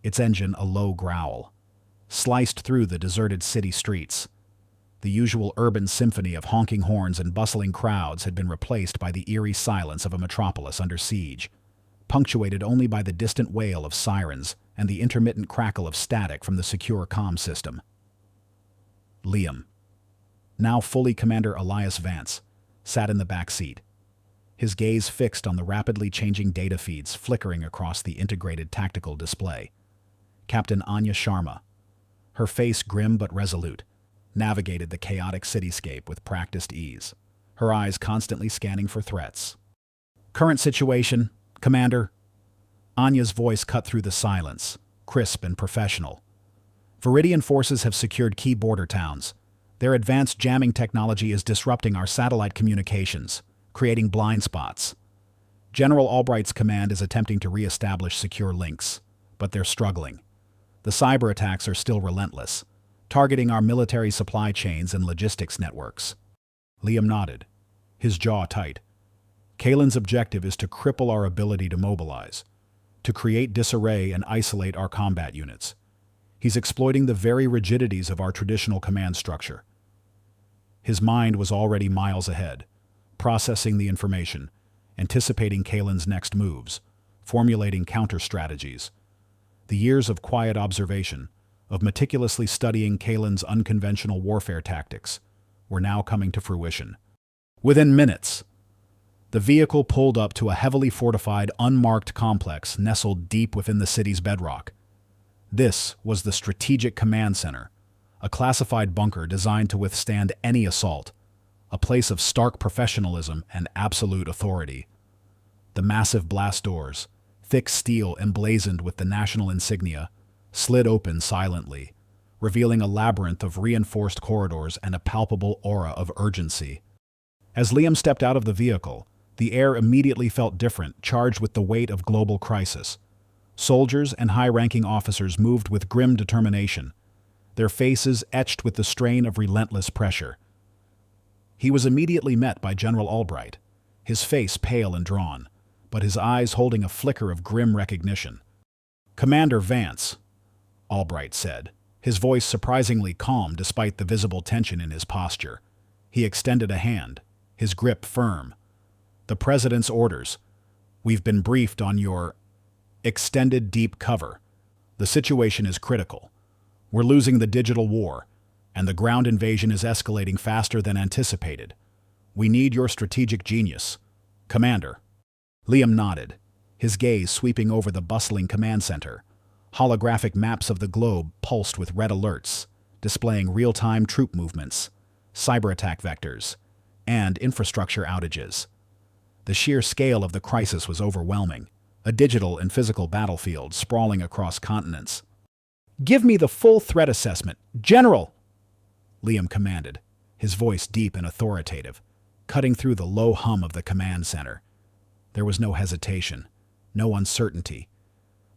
its engine a low growl, sliced through the deserted city streets. The usual urban symphony of honking horns and bustling crowds had been replaced by the eerie silence of a metropolis under siege, punctuated only by the distant wail of sirens and the intermittent crackle of static from the secure comm system. Liam, now fully Commander Elias Vance, sat in the back seat, his gaze fixed on the rapidly changing data feeds flickering across the integrated tactical display. Captain Anya Sharma, her face grim but resolute, navigated the chaotic cityscape with practiced ease, her eyes constantly scanning for threats. "Current situation, Commander." Anya's voice cut through the silence, crisp and professional. "Viridian forces have secured key border towns. Their advanced jamming technology is disrupting our satellite communications, creating blind spots. General Albright's command is attempting to re-establish secure links, but they're struggling. The cyber attacks are still relentless, targeting our military supply chains and logistics networks." Liam nodded, his jaw tight. "Kalen's objective is to cripple our ability to mobilize, to create disarray and isolate our combat units. He's exploiting the very rigidities of our traditional command structure." His mind was already miles ahead, processing the information, anticipating Kalen's next moves, formulating counter-strategies. The years of quiet observation, of meticulously studying Kalen's unconventional warfare tactics, were now coming to fruition. Within minutes, the vehicle pulled up to a heavily fortified, unmarked complex nestled deep within the city's bedrock. This was the Strategic Command Center, a classified bunker designed to withstand any assault, a place of stark professionalism and absolute authority. The massive blast doors, thick steel emblazoned with the national insignia, slid open silently, revealing a labyrinth of reinforced corridors and a palpable aura of urgency. As Liam stepped out of the vehicle, the air immediately felt different, charged with the weight of global crisis. Soldiers and high-ranking officers moved with grim determination, their faces etched with the strain of relentless pressure. He was immediately met by General Albright, his face pale and drawn, but his eyes holding a flicker of grim recognition. "Commander Vance," Albright said, his voice surprisingly calm despite the visible tension in his posture. He extended a hand, his grip firm. "The President's orders. We've been briefed on your extended deep cover. The situation is critical. We're losing the digital war, and the ground invasion is escalating faster than anticipated. We need your strategic genius. Commander." Liam nodded, his gaze sweeping over the bustling command center. Holographic maps of the globe pulsed with red alerts, displaying real-time troop movements, cyber attack vectors, and infrastructure outages. The sheer scale of the crisis was overwhelming, a digital and physical battlefield sprawling across continents. "Give me the full threat assessment, General!" Liam commanded, his voice deep and authoritative, cutting through the low hum of the command center. There was no hesitation, no uncertainty.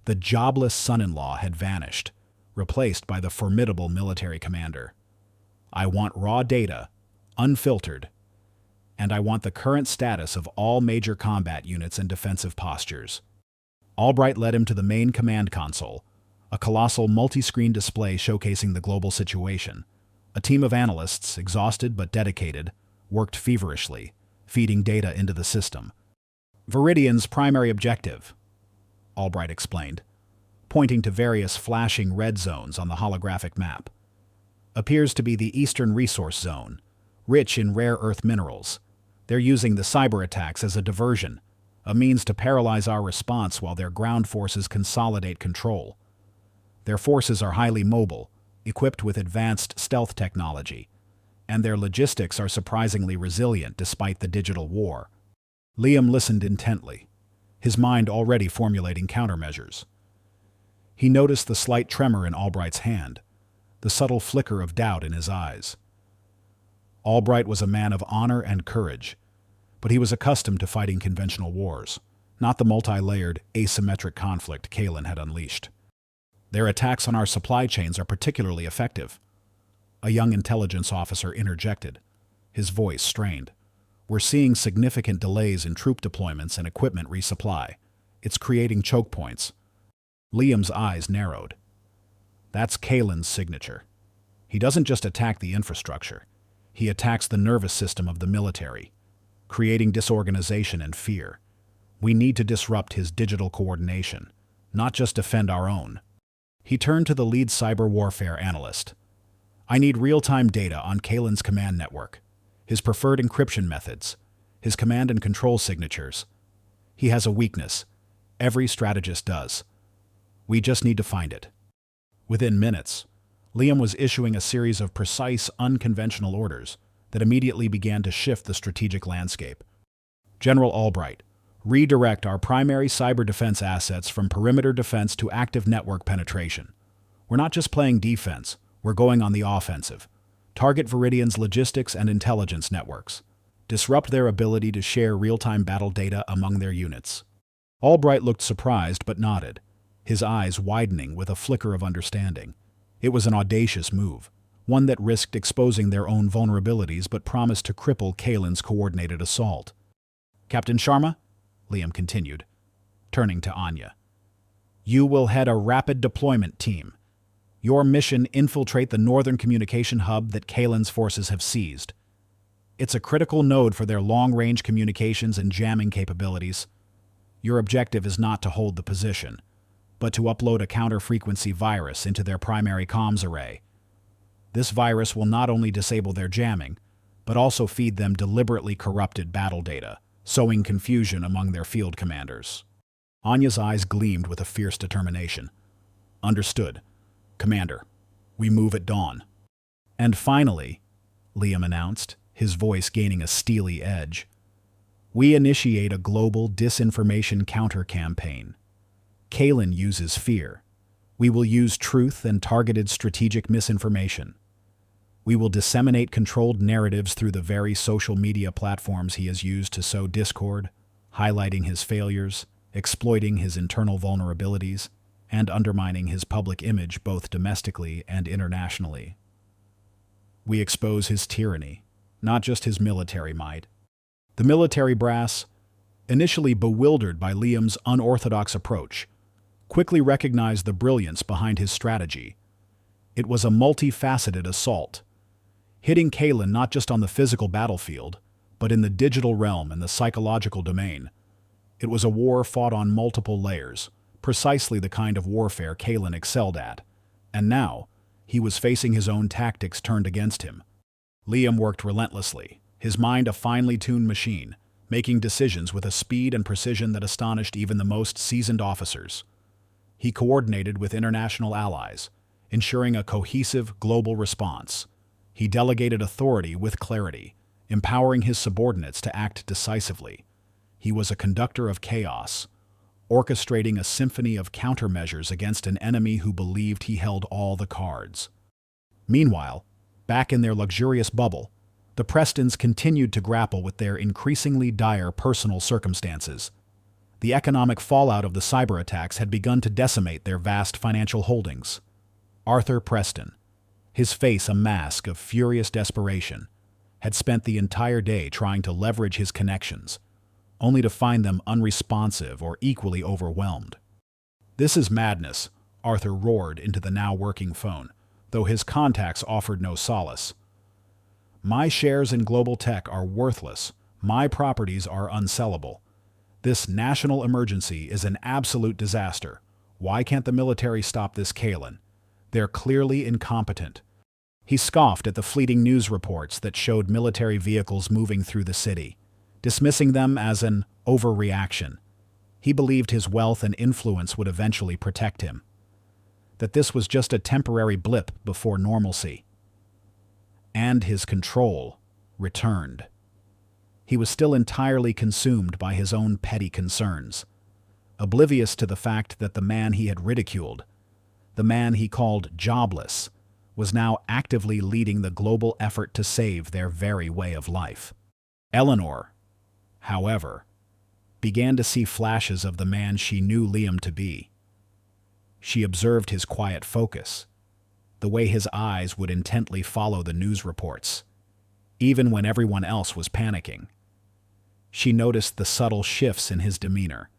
The jobless son-in-law had vanished, replaced by the formidable military commander. "I want raw data, unfiltered, and I want the current status of all major combat units and defensive postures." Albright led him to the main command console, a colossal multi-screen display showcasing the global situation. A team of analysts, exhausted but dedicated, worked feverishly, feeding data into the system. "Viridian's primary objective," Albright explained, pointing to various flashing red zones on the holographic map, "appears to be the Eastern Resource Zone, rich in rare earth minerals. They're using the cyber attacks as a diversion, a means to paralyze our response while their ground forces consolidate control. Their forces are highly mobile, equipped with advanced stealth technology, and their logistics are surprisingly resilient despite the digital war." Liam listened intently, his mind already formulating countermeasures. He noticed the slight tremor in Albright's hand, the subtle flicker of doubt in his eyes. Albright was a man of honor and courage, but he was accustomed to fighting conventional wars, not the multi-layered, asymmetric conflict Kalen had unleashed. "Their attacks on our supply chains are particularly effective," a young intelligence officer interjected, his voice strained. "We're seeing significant delays in troop deployments and equipment resupply. It's creating choke points." Liam's eyes narrowed. That's Kalen's signature. He doesn't just attack the infrastructure. He attacks the nervous system of the military, creating disorganization and fear. We need to disrupt his digital coordination, not just defend our own. He turned to the lead cyber warfare analyst. "I need real-time data on Kalen's command network, his preferred encryption methods, his command and control signatures. He has a weakness. Every strategist does. We just need to find it." Within minutes, Liam was issuing a series of precise, unconventional orders that immediately began to shift the strategic landscape. "General Albright, redirect our primary cyber defense assets from perimeter defense to active network penetration. We're not just playing defense, we're going on the offensive. Target Viridian's logistics and intelligence networks. Disrupt their ability to share real-time battle data among their units." Albright looked surprised but nodded, his eyes widening with a flicker of understanding. It was an audacious move, one that risked exposing their own vulnerabilities but promised to cripple Kalen's coordinated assault. "Captain Sharma," Liam continued, turning to Anya, "you will head a rapid deployment team. Your mission: infiltrate the northern communication hub that Kalen's forces have seized. It's a critical node for their long-range communications and jamming capabilities. Your objective is not to hold the position, but to upload a counter-frequency virus into their primary comms array. This virus will not only disable their jamming, but also feed them deliberately corrupted battle data, sowing confusion among their field commanders." Anya's eyes gleamed with a fierce determination. "Understood, Commander. We move at dawn." "And finally," Liam announced, his voice gaining a steely edge, "we initiate a global disinformation counter-campaign. Kalen uses fear. We will use truth and targeted strategic misinformation. We will disseminate controlled narratives through the very social media platforms he has used to sow discord, highlighting his failures, exploiting his internal vulnerabilities, and undermining his public image both domestically and internationally. We expose his tyranny, not just his military might." The military brass, initially bewildered by Liam's unorthodox approach, quickly recognized the brilliance behind his strategy. It was a multifaceted assault, hitting Kalen not just on the physical battlefield, but in the digital realm and the psychological domain. It was a war fought on multiple layers, precisely the kind of warfare Kalen excelled at, and now he was facing his own tactics turned against him. Liam worked relentlessly, his mind a finely tuned machine, making decisions with a speed and precision that astonished even the most seasoned officers. He coordinated with international allies, ensuring a cohesive global response. He delegated authority with clarity, empowering his subordinates to act decisively. He was a conductor of chaos, orchestrating a symphony of countermeasures against an enemy who believed he held all the cards. Meanwhile, back in their luxurious bubble, the Prestons continued to grapple with their increasingly dire personal circumstances. The economic fallout of the cyber attacks had begun to decimate their vast financial holdings. Arthur Preston, his face a mask of furious desperation, had spent the entire day trying to leverage his connections, only to find them unresponsive or equally overwhelmed. "This is madness," Arthur roared into the now working phone, though his contacts offered no solace. "My shares in global tech are worthless. My properties are unsellable. This national emergency is an absolute disaster. Why can't the military stop this Kalen? They're clearly incompetent." He scoffed at the fleeting news reports that showed military vehicles moving through the city, dismissing them as an overreaction. He believed his wealth and influence would eventually protect him, that this was just a temporary blip before normalcy. And his control returned. He was still entirely consumed by his own petty concerns, oblivious to the fact that the man he had ridiculed, the man he called Jobless, was now actively leading the global effort to save their very way of life. Eleanor, however, began to see flashes of the man she knew Liam to be. She observed his quiet focus, the way his eyes would intently follow the news reports, even when everyone else was panicking. She noticed the subtle shifts in his demeanor,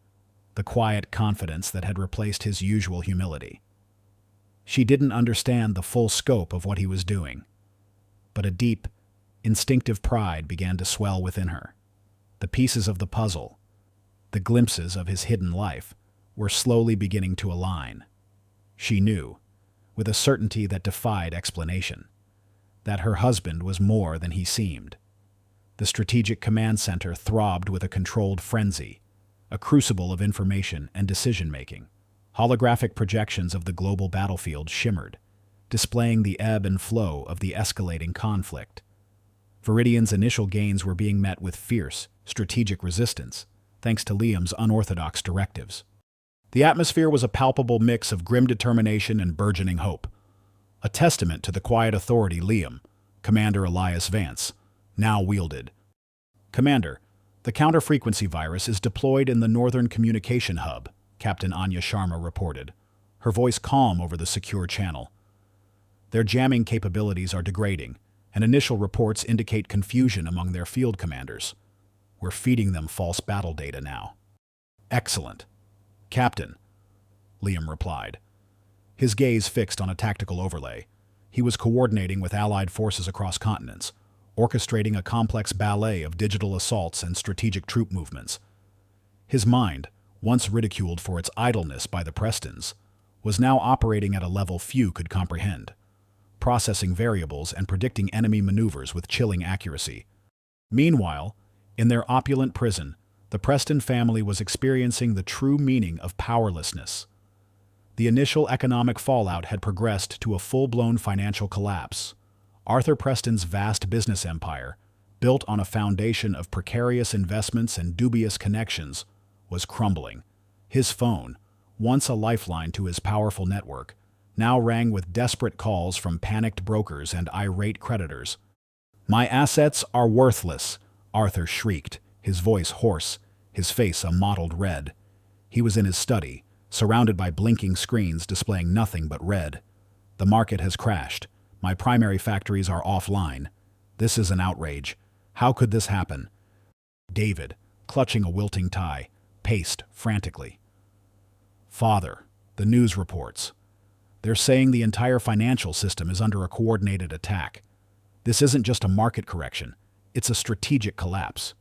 the quiet confidence that had replaced his usual humility. She didn't understand the full scope of what he was doing, but a deep, instinctive pride began to swell within her. The pieces of the puzzle, the glimpses of his hidden life, were slowly beginning to align. She knew, with a certainty that defied explanation, that her husband was more than he seemed. The strategic command center throbbed with a controlled frenzy, a crucible of information and decision-making. Holographic projections of the global battlefield shimmered, displaying the ebb and flow of the escalating conflict. Viridian's initial gains were being met with fierce, strategic resistance, thanks to Liam's unorthodox directives. The atmosphere was a palpable mix of grim determination and burgeoning hope, a testament to the quiet authority Liam, Commander Elias Vance, now wielded. "Commander, the counter-frequency virus is deployed in the Northern Communication Hub," Captain Anya Sharma reported, her voice calm over the secure channel. "Their jamming capabilities are degrading, and initial reports indicate confusion among their field commanders. We're feeding them false battle data now." "Excellent, Captain," Liam replied, his gaze fixed on a tactical overlay. He was coordinating with allied forces across continents, orchestrating a complex ballet of digital assaults and strategic troop movements. His mind, once ridiculed for its idleness by the Prestons, was now operating at a level few could comprehend, processing variables and predicting enemy maneuvers with chilling accuracy. Meanwhile, in their opulent prison, the Preston family was experiencing the true meaning of powerlessness. The initial economic fallout had progressed to a full-blown financial collapse. Arthur Preston's vast business empire, built on a foundation of precarious investments and dubious connections, was crumbling. His phone, once a lifeline to his powerful network, now rang with desperate calls from panicked brokers and irate creditors. "My assets are worthless," Arthur shrieked, his voice hoarse, his face a mottled red. He was in his study, surrounded by blinking screens displaying nothing but red. "The market has crashed. My primary factories are offline. This is an outrage. How could this happen?" David, clutching a wilting tie, paced frantically. "Father, the news reports. They're saying the entire financial system is under a coordinated attack. This isn't just a market correction. It's a strategic collapse.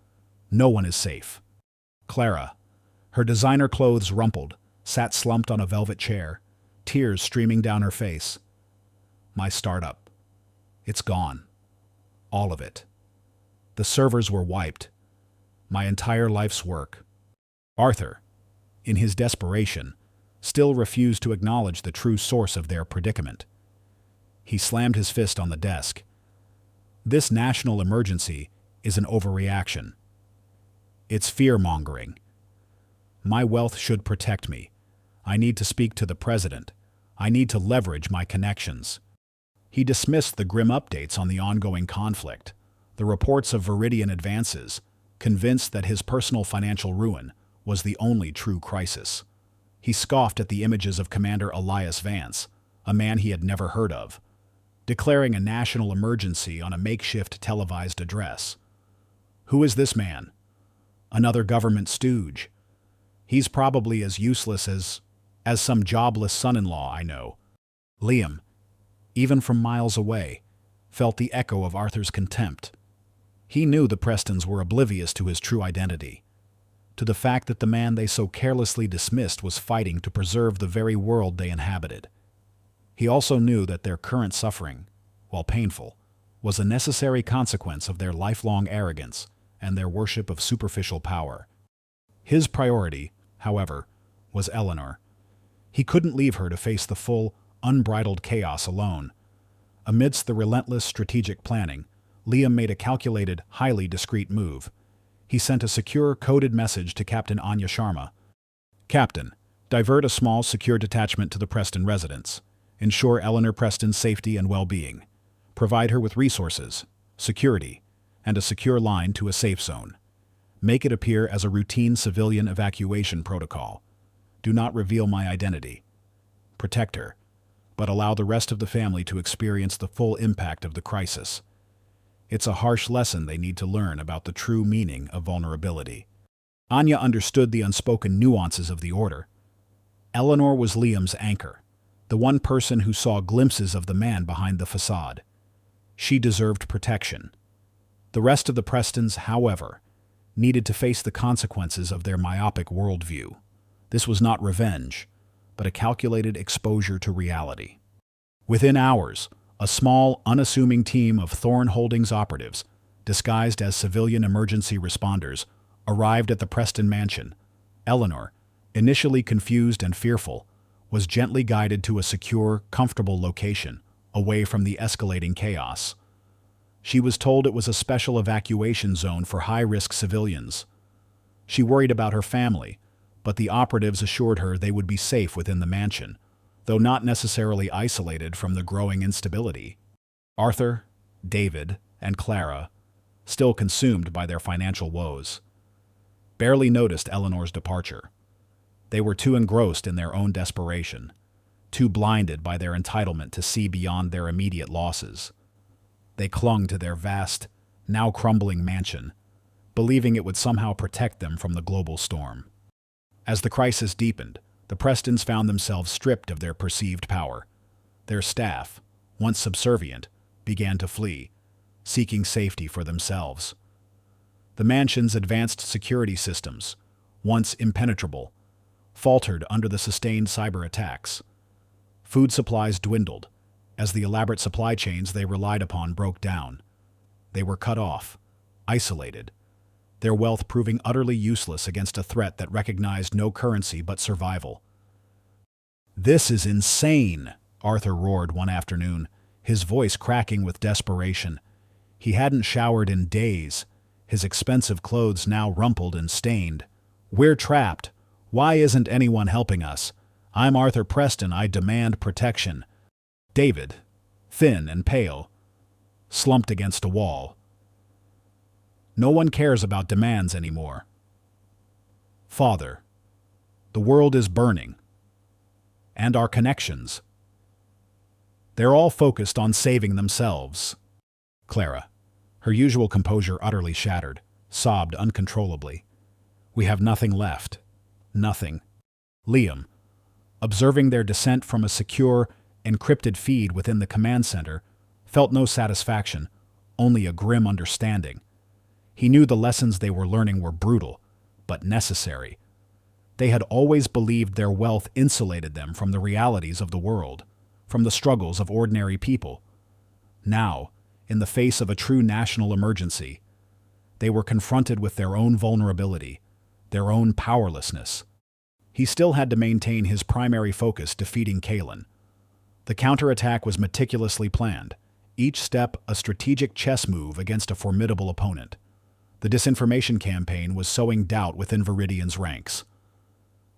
No one is safe." Clara, her designer clothes rumpled, sat slumped on a velvet chair, tears streaming down her face. "My startup. It's gone. All of it. The servers were wiped. My entire life's work." Arthur, in his desperation, still refused to acknowledge the true source of their predicament. He slammed his fist on the desk. "This national emergency is an overreaction. It's fear-mongering. My wealth should protect me. I need to speak to the president. I need to leverage my connections. He dismissed the grim updates on the ongoing conflict, the reports of Viridian advances, convinced that his personal financial ruin was the only true crisis. He scoffed at the images of Commander Elias Vance, a man he had never heard of, declaring a national emergency on a makeshift televised address. Who is this man? Another government stooge. He's probably as useless as some jobless son-in-law I know. Liam, even from miles away, felt the echo of Arthur's contempt. He knew the Prestons were oblivious to his true identity, to the fact that the man they so carelessly dismissed was fighting to preserve the very world they inhabited. He also knew that their current suffering, while painful, was a necessary consequence of their lifelong arrogance and their worship of superficial power. His priority, however, was Eleanor. He couldn't leave her to face the full, unbridled chaos alone. Amidst the relentless strategic planning, Liam made a calculated, highly discreet move. He sent a secure, coded message to Captain Anya Sharma. Captain, divert a small, secure detachment to the Preston residence. Ensure Eleanor Preston's safety and well-being. Provide her with resources, security, and a secure line to a safe zone. Make it appear as a routine civilian evacuation protocol. Do not reveal my identity. Protect her, but allow the rest of the family to experience the full impact of the crisis. It's a harsh lesson they need to learn about the true meaning of vulnerability. Anya understood the unspoken nuances of the order. Eleanor was Liam's anchor, the one person who saw glimpses of the man behind the facade. She deserved protection. The rest of the Prestons, however, needed to face the consequences of their myopic worldview. This was not revenge, but a calculated exposure to reality. Within hours, a small, unassuming team of Thorn Holdings operatives, disguised as civilian emergency responders, arrived at the Preston mansion. Eleanor, initially confused and fearful, was gently guided to a secure, comfortable location, away from the escalating chaos. She was told it was a special evacuation zone for high-risk civilians. She worried about her family, but the operatives assured her they would be safe within the mansion, though not necessarily isolated from the growing instability. Arthur, David, and Clara, still consumed by their financial woes, barely noticed Eleanor's departure. They were too engrossed in their own desperation, too blinded by their entitlement to see beyond their immediate losses. They clung to their vast, now crumbling mansion, believing it would somehow protect them from the global storm. As the crisis deepened, the Prestons found themselves stripped of their perceived power. Their staff, once subservient, began to flee, seeking safety for themselves. The mansion's advanced security systems, once impenetrable, faltered under the sustained cyber attacks. Food supplies dwindled, as the elaborate supply chains they relied upon broke down. They were cut off, isolated, their wealth proving utterly useless against a threat that recognized no currency but survival. "This is insane," Arthur roared one afternoon, his voice cracking with desperation. He hadn't showered in days, his expensive clothes now rumpled and stained. "We're trapped. Why isn't anyone helping us? I'm Arthur Preston. I demand protection." David, thin and pale, slumped against a wall. "No one cares about demands anymore. Father, the world is burning. And our connections. They're all focused on saving themselves." Clara, her usual composure utterly shattered, sobbed uncontrollably. "We have nothing left. Nothing." Liam, observing their descent from a secure, encrypted feed within the command center, felt no satisfaction, only a grim understanding. He knew the lessons they were learning were brutal, but necessary. They had always believed their wealth insulated them from the realities of the world, from the struggles of ordinary people. Now, in the face of a true national emergency, they were confronted with their own vulnerability, their own powerlessness. He still had to maintain his primary focus, defeating Kalen. The counterattack was meticulously planned, each step a strategic chess move against a formidable opponent. The disinformation campaign was sowing doubt within Viridian's ranks.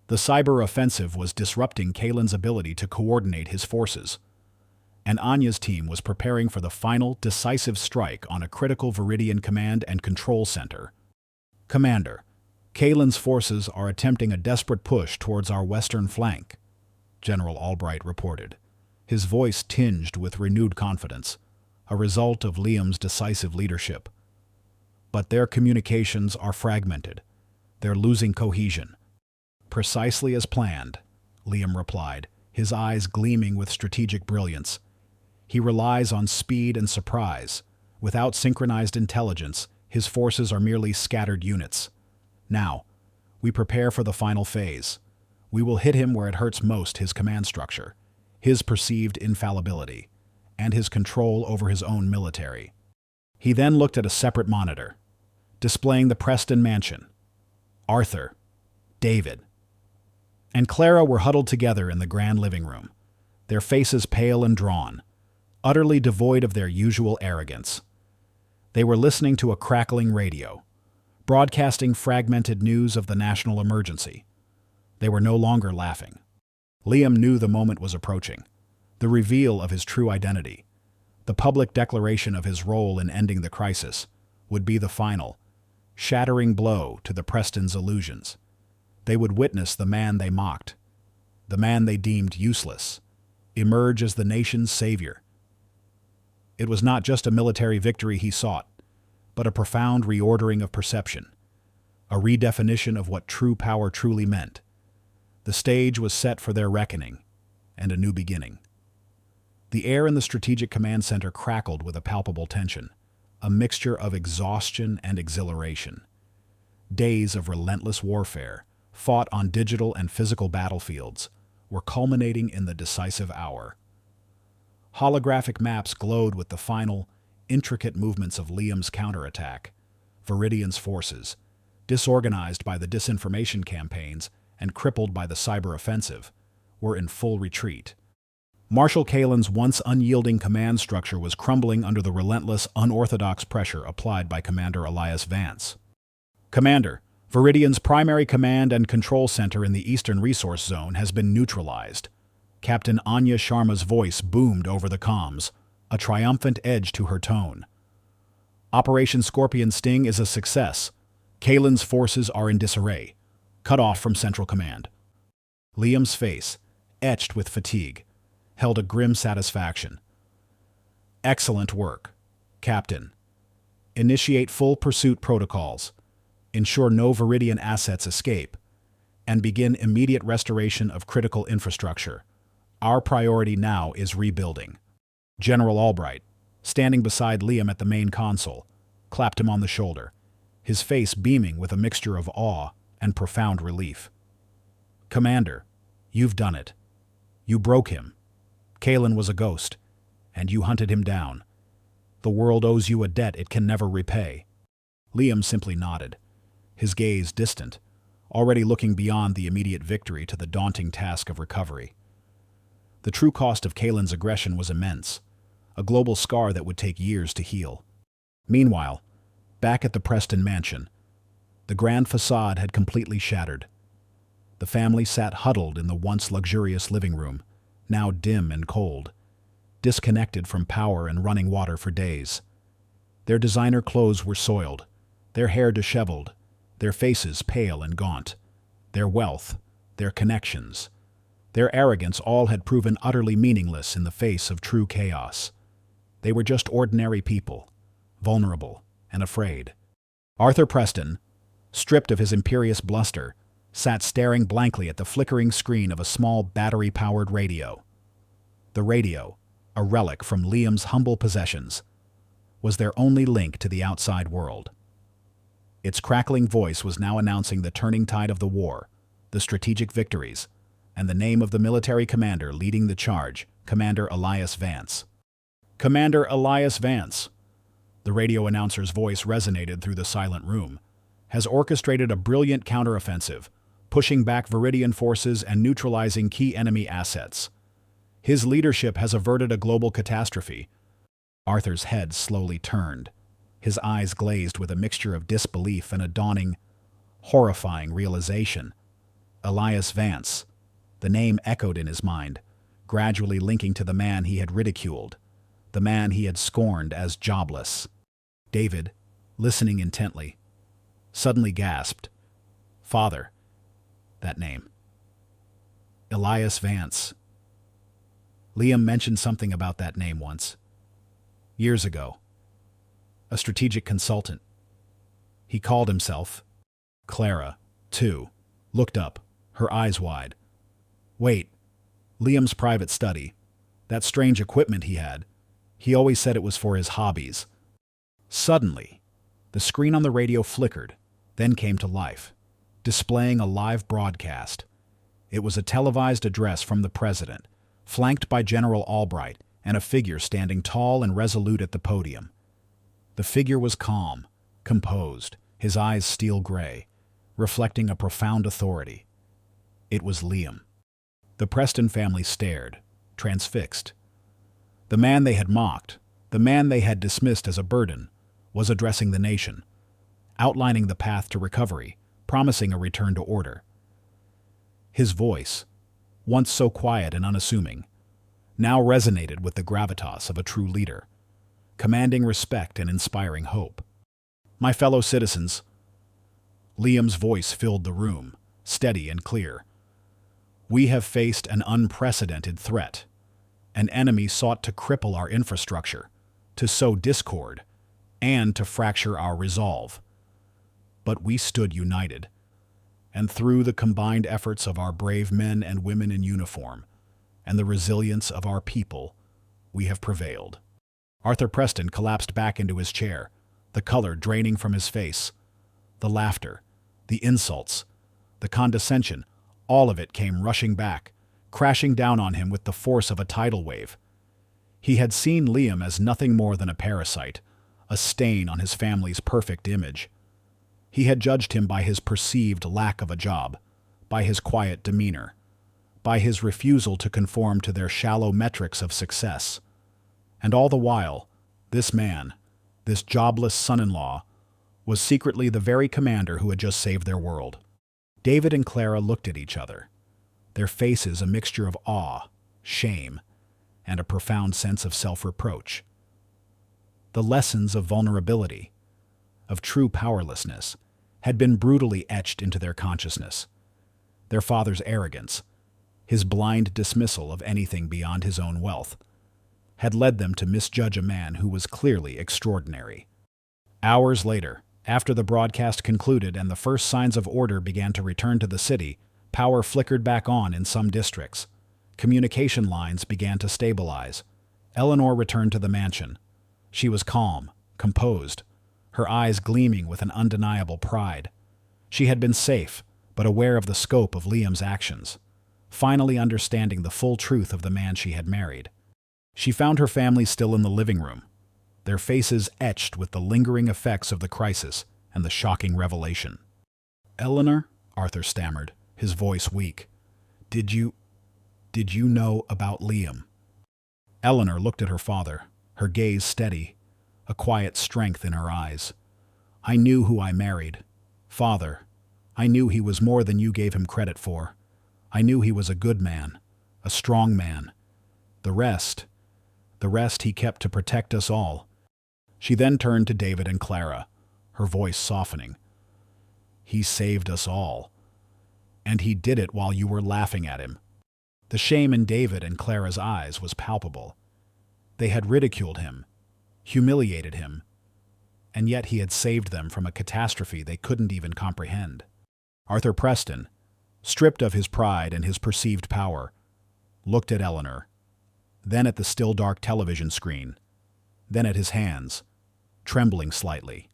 The cyber offensive was disrupting Kalen's ability to coordinate his forces, and Anya's team was preparing for the final, decisive strike on a critical Viridian command and control center. "Commander, Kalen's forces are attempting a desperate push towards our western flank," General Albright reported, his voice tinged with renewed confidence, a result of Liam's decisive leadership. "But their communications are fragmented. They're losing cohesion." "Precisely as planned," Liam replied, his eyes gleaming with strategic brilliance. "He relies on speed and surprise. Without synchronized intelligence, his forces are merely scattered units. Now, we prepare for the final phase. We will hit him where it hurts most: his command structure, his perceived infallibility, and his control over his own military." He then looked at a separate monitor, displaying the Preston mansion. Arthur, David, and Clara were huddled together in the grand living room, their faces pale and drawn, utterly devoid of their usual arrogance. They were listening to a crackling radio, broadcasting fragmented news of the national emergency. They were no longer laughing. Liam knew the moment was approaching, the reveal of his true identity. The public declaration of his role in ending the crisis would be the final, shattering blow to the Prestons' illusions. They would witness the man they mocked, the man they deemed useless, emerge as the nation's savior. It was not just a military victory he sought, but a profound reordering of perception, a redefinition of what true power truly meant. The stage was set for their reckoning and a new beginning. The air in the Strategic Command Center crackled with a palpable tension, a mixture of exhaustion and exhilaration. Days of relentless warfare, fought on digital and physical battlefields, were culminating in the decisive hour. Holographic maps glowed with the final, intricate movements of Liam's counterattack. Viridian's forces, disorganized by the disinformation campaigns and crippled by the cyber offensive, were in full retreat. Marshal Kalen's once unyielding command structure was crumbling under the relentless, unorthodox pressure applied by Commander Elias Vance. "Commander, Viridian's primary command and control center in the Eastern Resource Zone has been neutralized." Captain Anya Sharma's voice boomed over the comms, a triumphant edge to her tone. "Operation Scorpion Sting is a success. Kalen's forces are in disarray, cut off from Central Command." Liam's face, etched with fatigue, held a grim satisfaction. "Excellent work, Captain. Initiate full pursuit protocols, ensure no Viridian assets escape, and begin immediate restoration of critical infrastructure. Our priority now is rebuilding." General Albright, standing beside Liam at the main console, clapped him on the shoulder, his face beaming with a mixture of awe and profound relief. "Commander, you've done it. You broke him. Kalen was a ghost, and you hunted him down. The world owes you a debt it can never repay." Liam simply nodded, his gaze distant, already looking beyond the immediate victory to the daunting task of recovery. The true cost of Kalen's aggression was immense, a global scar that would take years to heal. Meanwhile, back at the Preston mansion, the grand facade had completely shattered. The family sat huddled in the once luxurious living room, now dim and cold, disconnected from power and running water for days. Their designer clothes were soiled, their hair disheveled, their faces pale and gaunt. Their wealth, their connections, their arrogance all had proven utterly meaningless in the face of true chaos. They were just ordinary people, vulnerable and afraid. Arthur Preston, stripped of his imperious bluster, sat staring blankly at the flickering screen of a small battery-powered radio. The radio, a relic from Liam's humble possessions, was their only link to the outside world. Its crackling voice was now announcing the turning tide of the war, the strategic victories, and the name of the military commander leading the charge, Commander Elias Vance. "Commander Elias Vance," the radio announcer's voice resonated through the silent room, "has orchestrated a brilliant counteroffensive, pushing back Viridian forces and neutralizing key enemy assets. His leadership has averted a global catastrophe." Arthur's head slowly turned, his eyes glazed with a mixture of disbelief and a dawning, horrifying realization. Elias Vance. The name echoed in his mind, gradually linking to the man he had ridiculed, the man he had scorned as jobless. David, listening intently, suddenly gasped, "Father, that name. Elias Vance. Liam mentioned something about that name once. Years ago. A strategic consultant. He called himself." Clara, too, looked up, her eyes wide. "Wait, Liam's private study. That strange equipment he had. He always said it was for his hobbies." Suddenly, the screen on the radio flickered, then came to life, displaying a live broadcast. It was a televised address from the president, flanked by General Albright and a figure standing tall and resolute at the podium. The figure was calm, composed, his eyes steel gray, reflecting a profound authority. It was Liam. The Preston family stared, transfixed. The man they had mocked, the man they had dismissed as a burden, was addressing the nation, outlining the path to recovery, promising a return to order. His voice, once so quiet and unassuming, now resonated with the gravitas of a true leader, commanding respect and inspiring hope. "My fellow citizens," Liam's voice filled the room, steady and clear. "We have faced an unprecedented threat. An enemy sought to cripple our infrastructure, to sow discord, and to fracture our resolve. But we stood united, and through the combined efforts of our brave men and women in uniform, and the resilience of our people, we have prevailed." Arthur Preston collapsed back into his chair, the color draining from his face. The laughter, the insults, the condescension, all of it came rushing back, crashing down on him with the force of a tidal wave. He had seen Liam as nothing more than a parasite, a stain on his family's perfect image. He had judged him by his perceived lack of a job, by his quiet demeanor, by his refusal to conform to their shallow metrics of success. And all the while, this man, this jobless son-in-law, was secretly the very commander who had just saved their world. David and Clara looked at each other, their faces a mixture of awe, shame, and a profound sense of self-reproach. The lessons of vulnerability, of true powerlessness, had been brutally etched into their consciousness. Their father's arrogance, his blind dismissal of anything beyond his own wealth, had led them to misjudge a man who was clearly extraordinary. Hours later, after the broadcast concluded and the first signs of order began to return to the city, power flickered back on in some districts. Communication lines began to stabilize. Eleanor returned to the mansion. She was calm, composed, her eyes gleaming with an undeniable pride. She had been safe, but aware of the scope of Liam's actions, finally understanding the full truth of the man she had married. She found her family still in the living room, their faces etched with the lingering effects of the crisis and the shocking revelation. "Eleanor," Arthur stammered, his voice weak, Did you know about Liam?" Eleanor looked at her father, her gaze steady, a quiet strength in her eyes. "I knew who I married. Father, I knew he was more than you gave him credit for. I knew he was a good man, a strong man. The rest he kept to protect us all." She then turned to David and Clara, her voice softening. "He saved us all. And he did it while you were laughing at him." The shame in David and Clara's eyes was palpable. They had ridiculed him, humiliated him, and yet he had saved them from a catastrophe they couldn't even comprehend. Arthur Preston, stripped of his pride and his perceived power, looked at Eleanor, then at the still dark television screen, then at his hands, trembling slightly.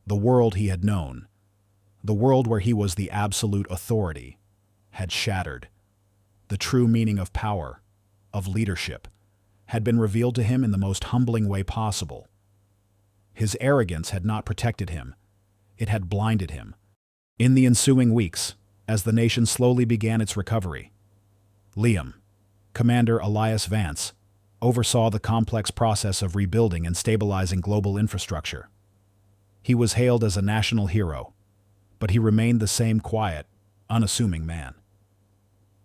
The world he had known, the world where he was the absolute authority, had shattered. The true meaning of power, of leadership, had been revealed to him in the most humbling way possible. His arrogance had not protected him. It had blinded him. In the ensuing weeks, as the nation slowly began its recovery, Liam, Commander Elias Vance, oversaw the complex process of rebuilding and stabilizing global infrastructure. He was hailed as a national hero, but he remained the same quiet, unassuming man.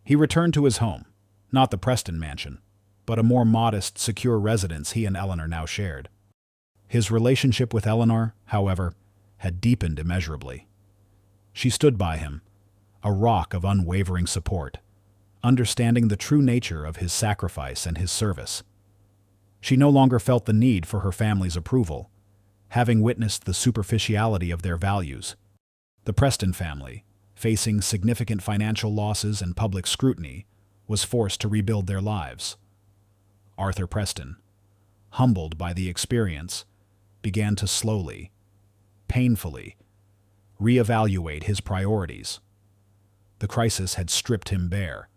He returned to his home, not the Preston mansion, but a more modest, secure residence he and Eleanor now shared. His relationship with Eleanor, however, had deepened immeasurably. She stood by him, a rock of unwavering support, understanding the true nature of his sacrifice and his service. She no longer felt the need for her family's approval, having witnessed the superficiality of their values. The Preston family, facing significant financial losses and public scrutiny, was forced to rebuild their lives. Arthur Preston, humbled by the experience, began to slowly, painfully, reevaluate his priorities. The crisis had stripped him bare,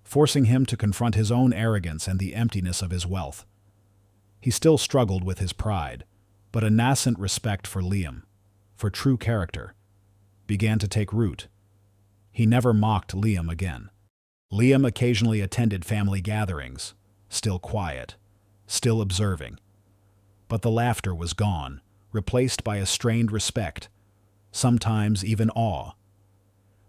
forcing him to confront his own arrogance and the emptiness of his wealth. He still struggled with his pride, but a nascent respect for Liam, for true character, began to take root. He never mocked Liam again. Liam occasionally attended family gatherings, still quiet, still observing. But the laughter was gone, replaced by a strained respect, sometimes even awe.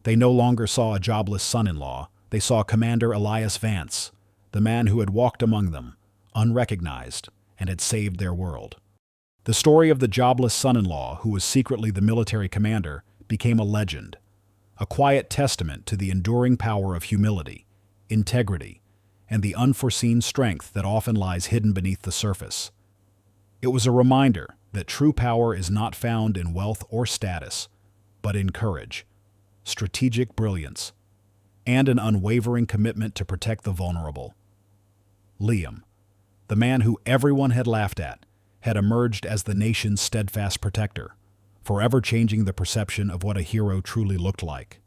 They no longer saw a jobless son-in-law, they saw Commander Elias Vance, the man who had walked among them, unrecognized, and had saved their world. The story of the jobless son-in-law, who was secretly the military commander, became a legend, a quiet testament to the enduring power of humility, integrity, and the unforeseen strength that often lies hidden beneath the surface. It was a reminder that true power is not found in wealth or status, but in courage, strategic brilliance, and an unwavering commitment to protect the vulnerable. Liam, the man who everyone had laughed at, had emerged as the nation's steadfast protector, forever changing the perception of what a hero truly looked like.